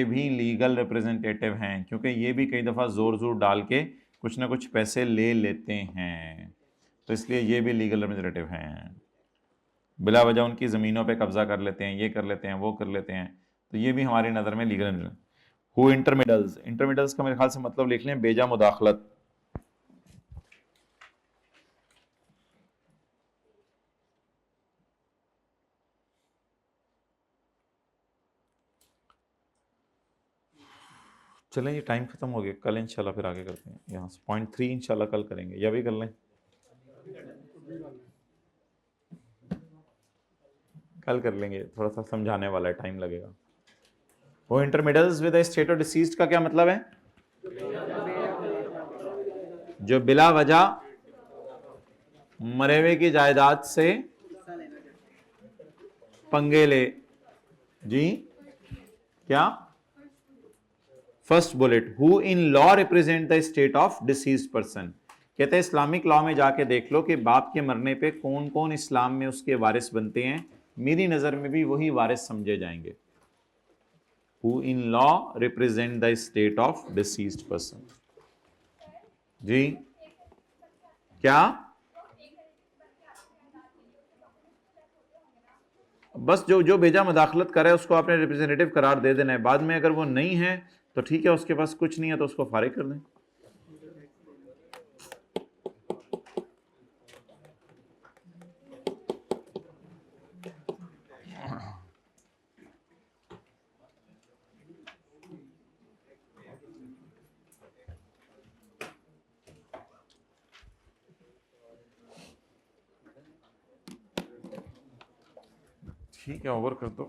Speaker 1: भी लीगल रिप्रेजेंटेटिव हैं, क्योंकि ये भी कई दफ़ा ज़ोर ज़ोर डाल के कुछ ना कुछ पैसे ले लेते हैं, तो इसलिए ये भी लीगल रिप्रेजेंटेटिव हैं। बिला वजह उनकी ज़मीनों पे कब्जा कर लेते हैं, ये कर लेते हैं, वो कर लेते हैं, तो ये भी हमारी नज़र में लीगल। हु इंटरमीडियल्स का मेरे ख्याल से मतलब लिख लें बेजा मुदाखलत। चलें ये टाइम ख़त्म हो गया, कल इंशाल्लाह फिर आगे करते हैं। यहाँ से पॉइंट 3 इंशाल्लाह कल करेंगे, या भी कर लें, कल कर लेंगे, थोड़ा सा समझाने वाला है, टाइम लगेगा। वो इंटरमीडियल्स विद स्टेट ऑफ डिसीज्ड का क्या मतलब है? जो बिला वजह मरे हुए की जायदाद से पंगे ले। जी क्या? First bullet, who in law represent the estate of deceased person. कहते हैं इस्लामिक लॉ में जाके देख लो कि बाप के मरने पे कौन कौन इस्लाम में उसके वारिस बनते हैं, मेरी नजर में भी वही वारिस समझे जाएंगे। Who in law represent the estate of deceased person. जी क्या? बस जो भेजा मुदाखलत करे उसको आपने रिप्रेजेंटेटिव करार दे देना है। बाद में अगर वो नहीं है तो ठीक है, उसके पास कुछ नहीं है तो उसको फारिग कर दें। ठीक है, ओवर कर दो।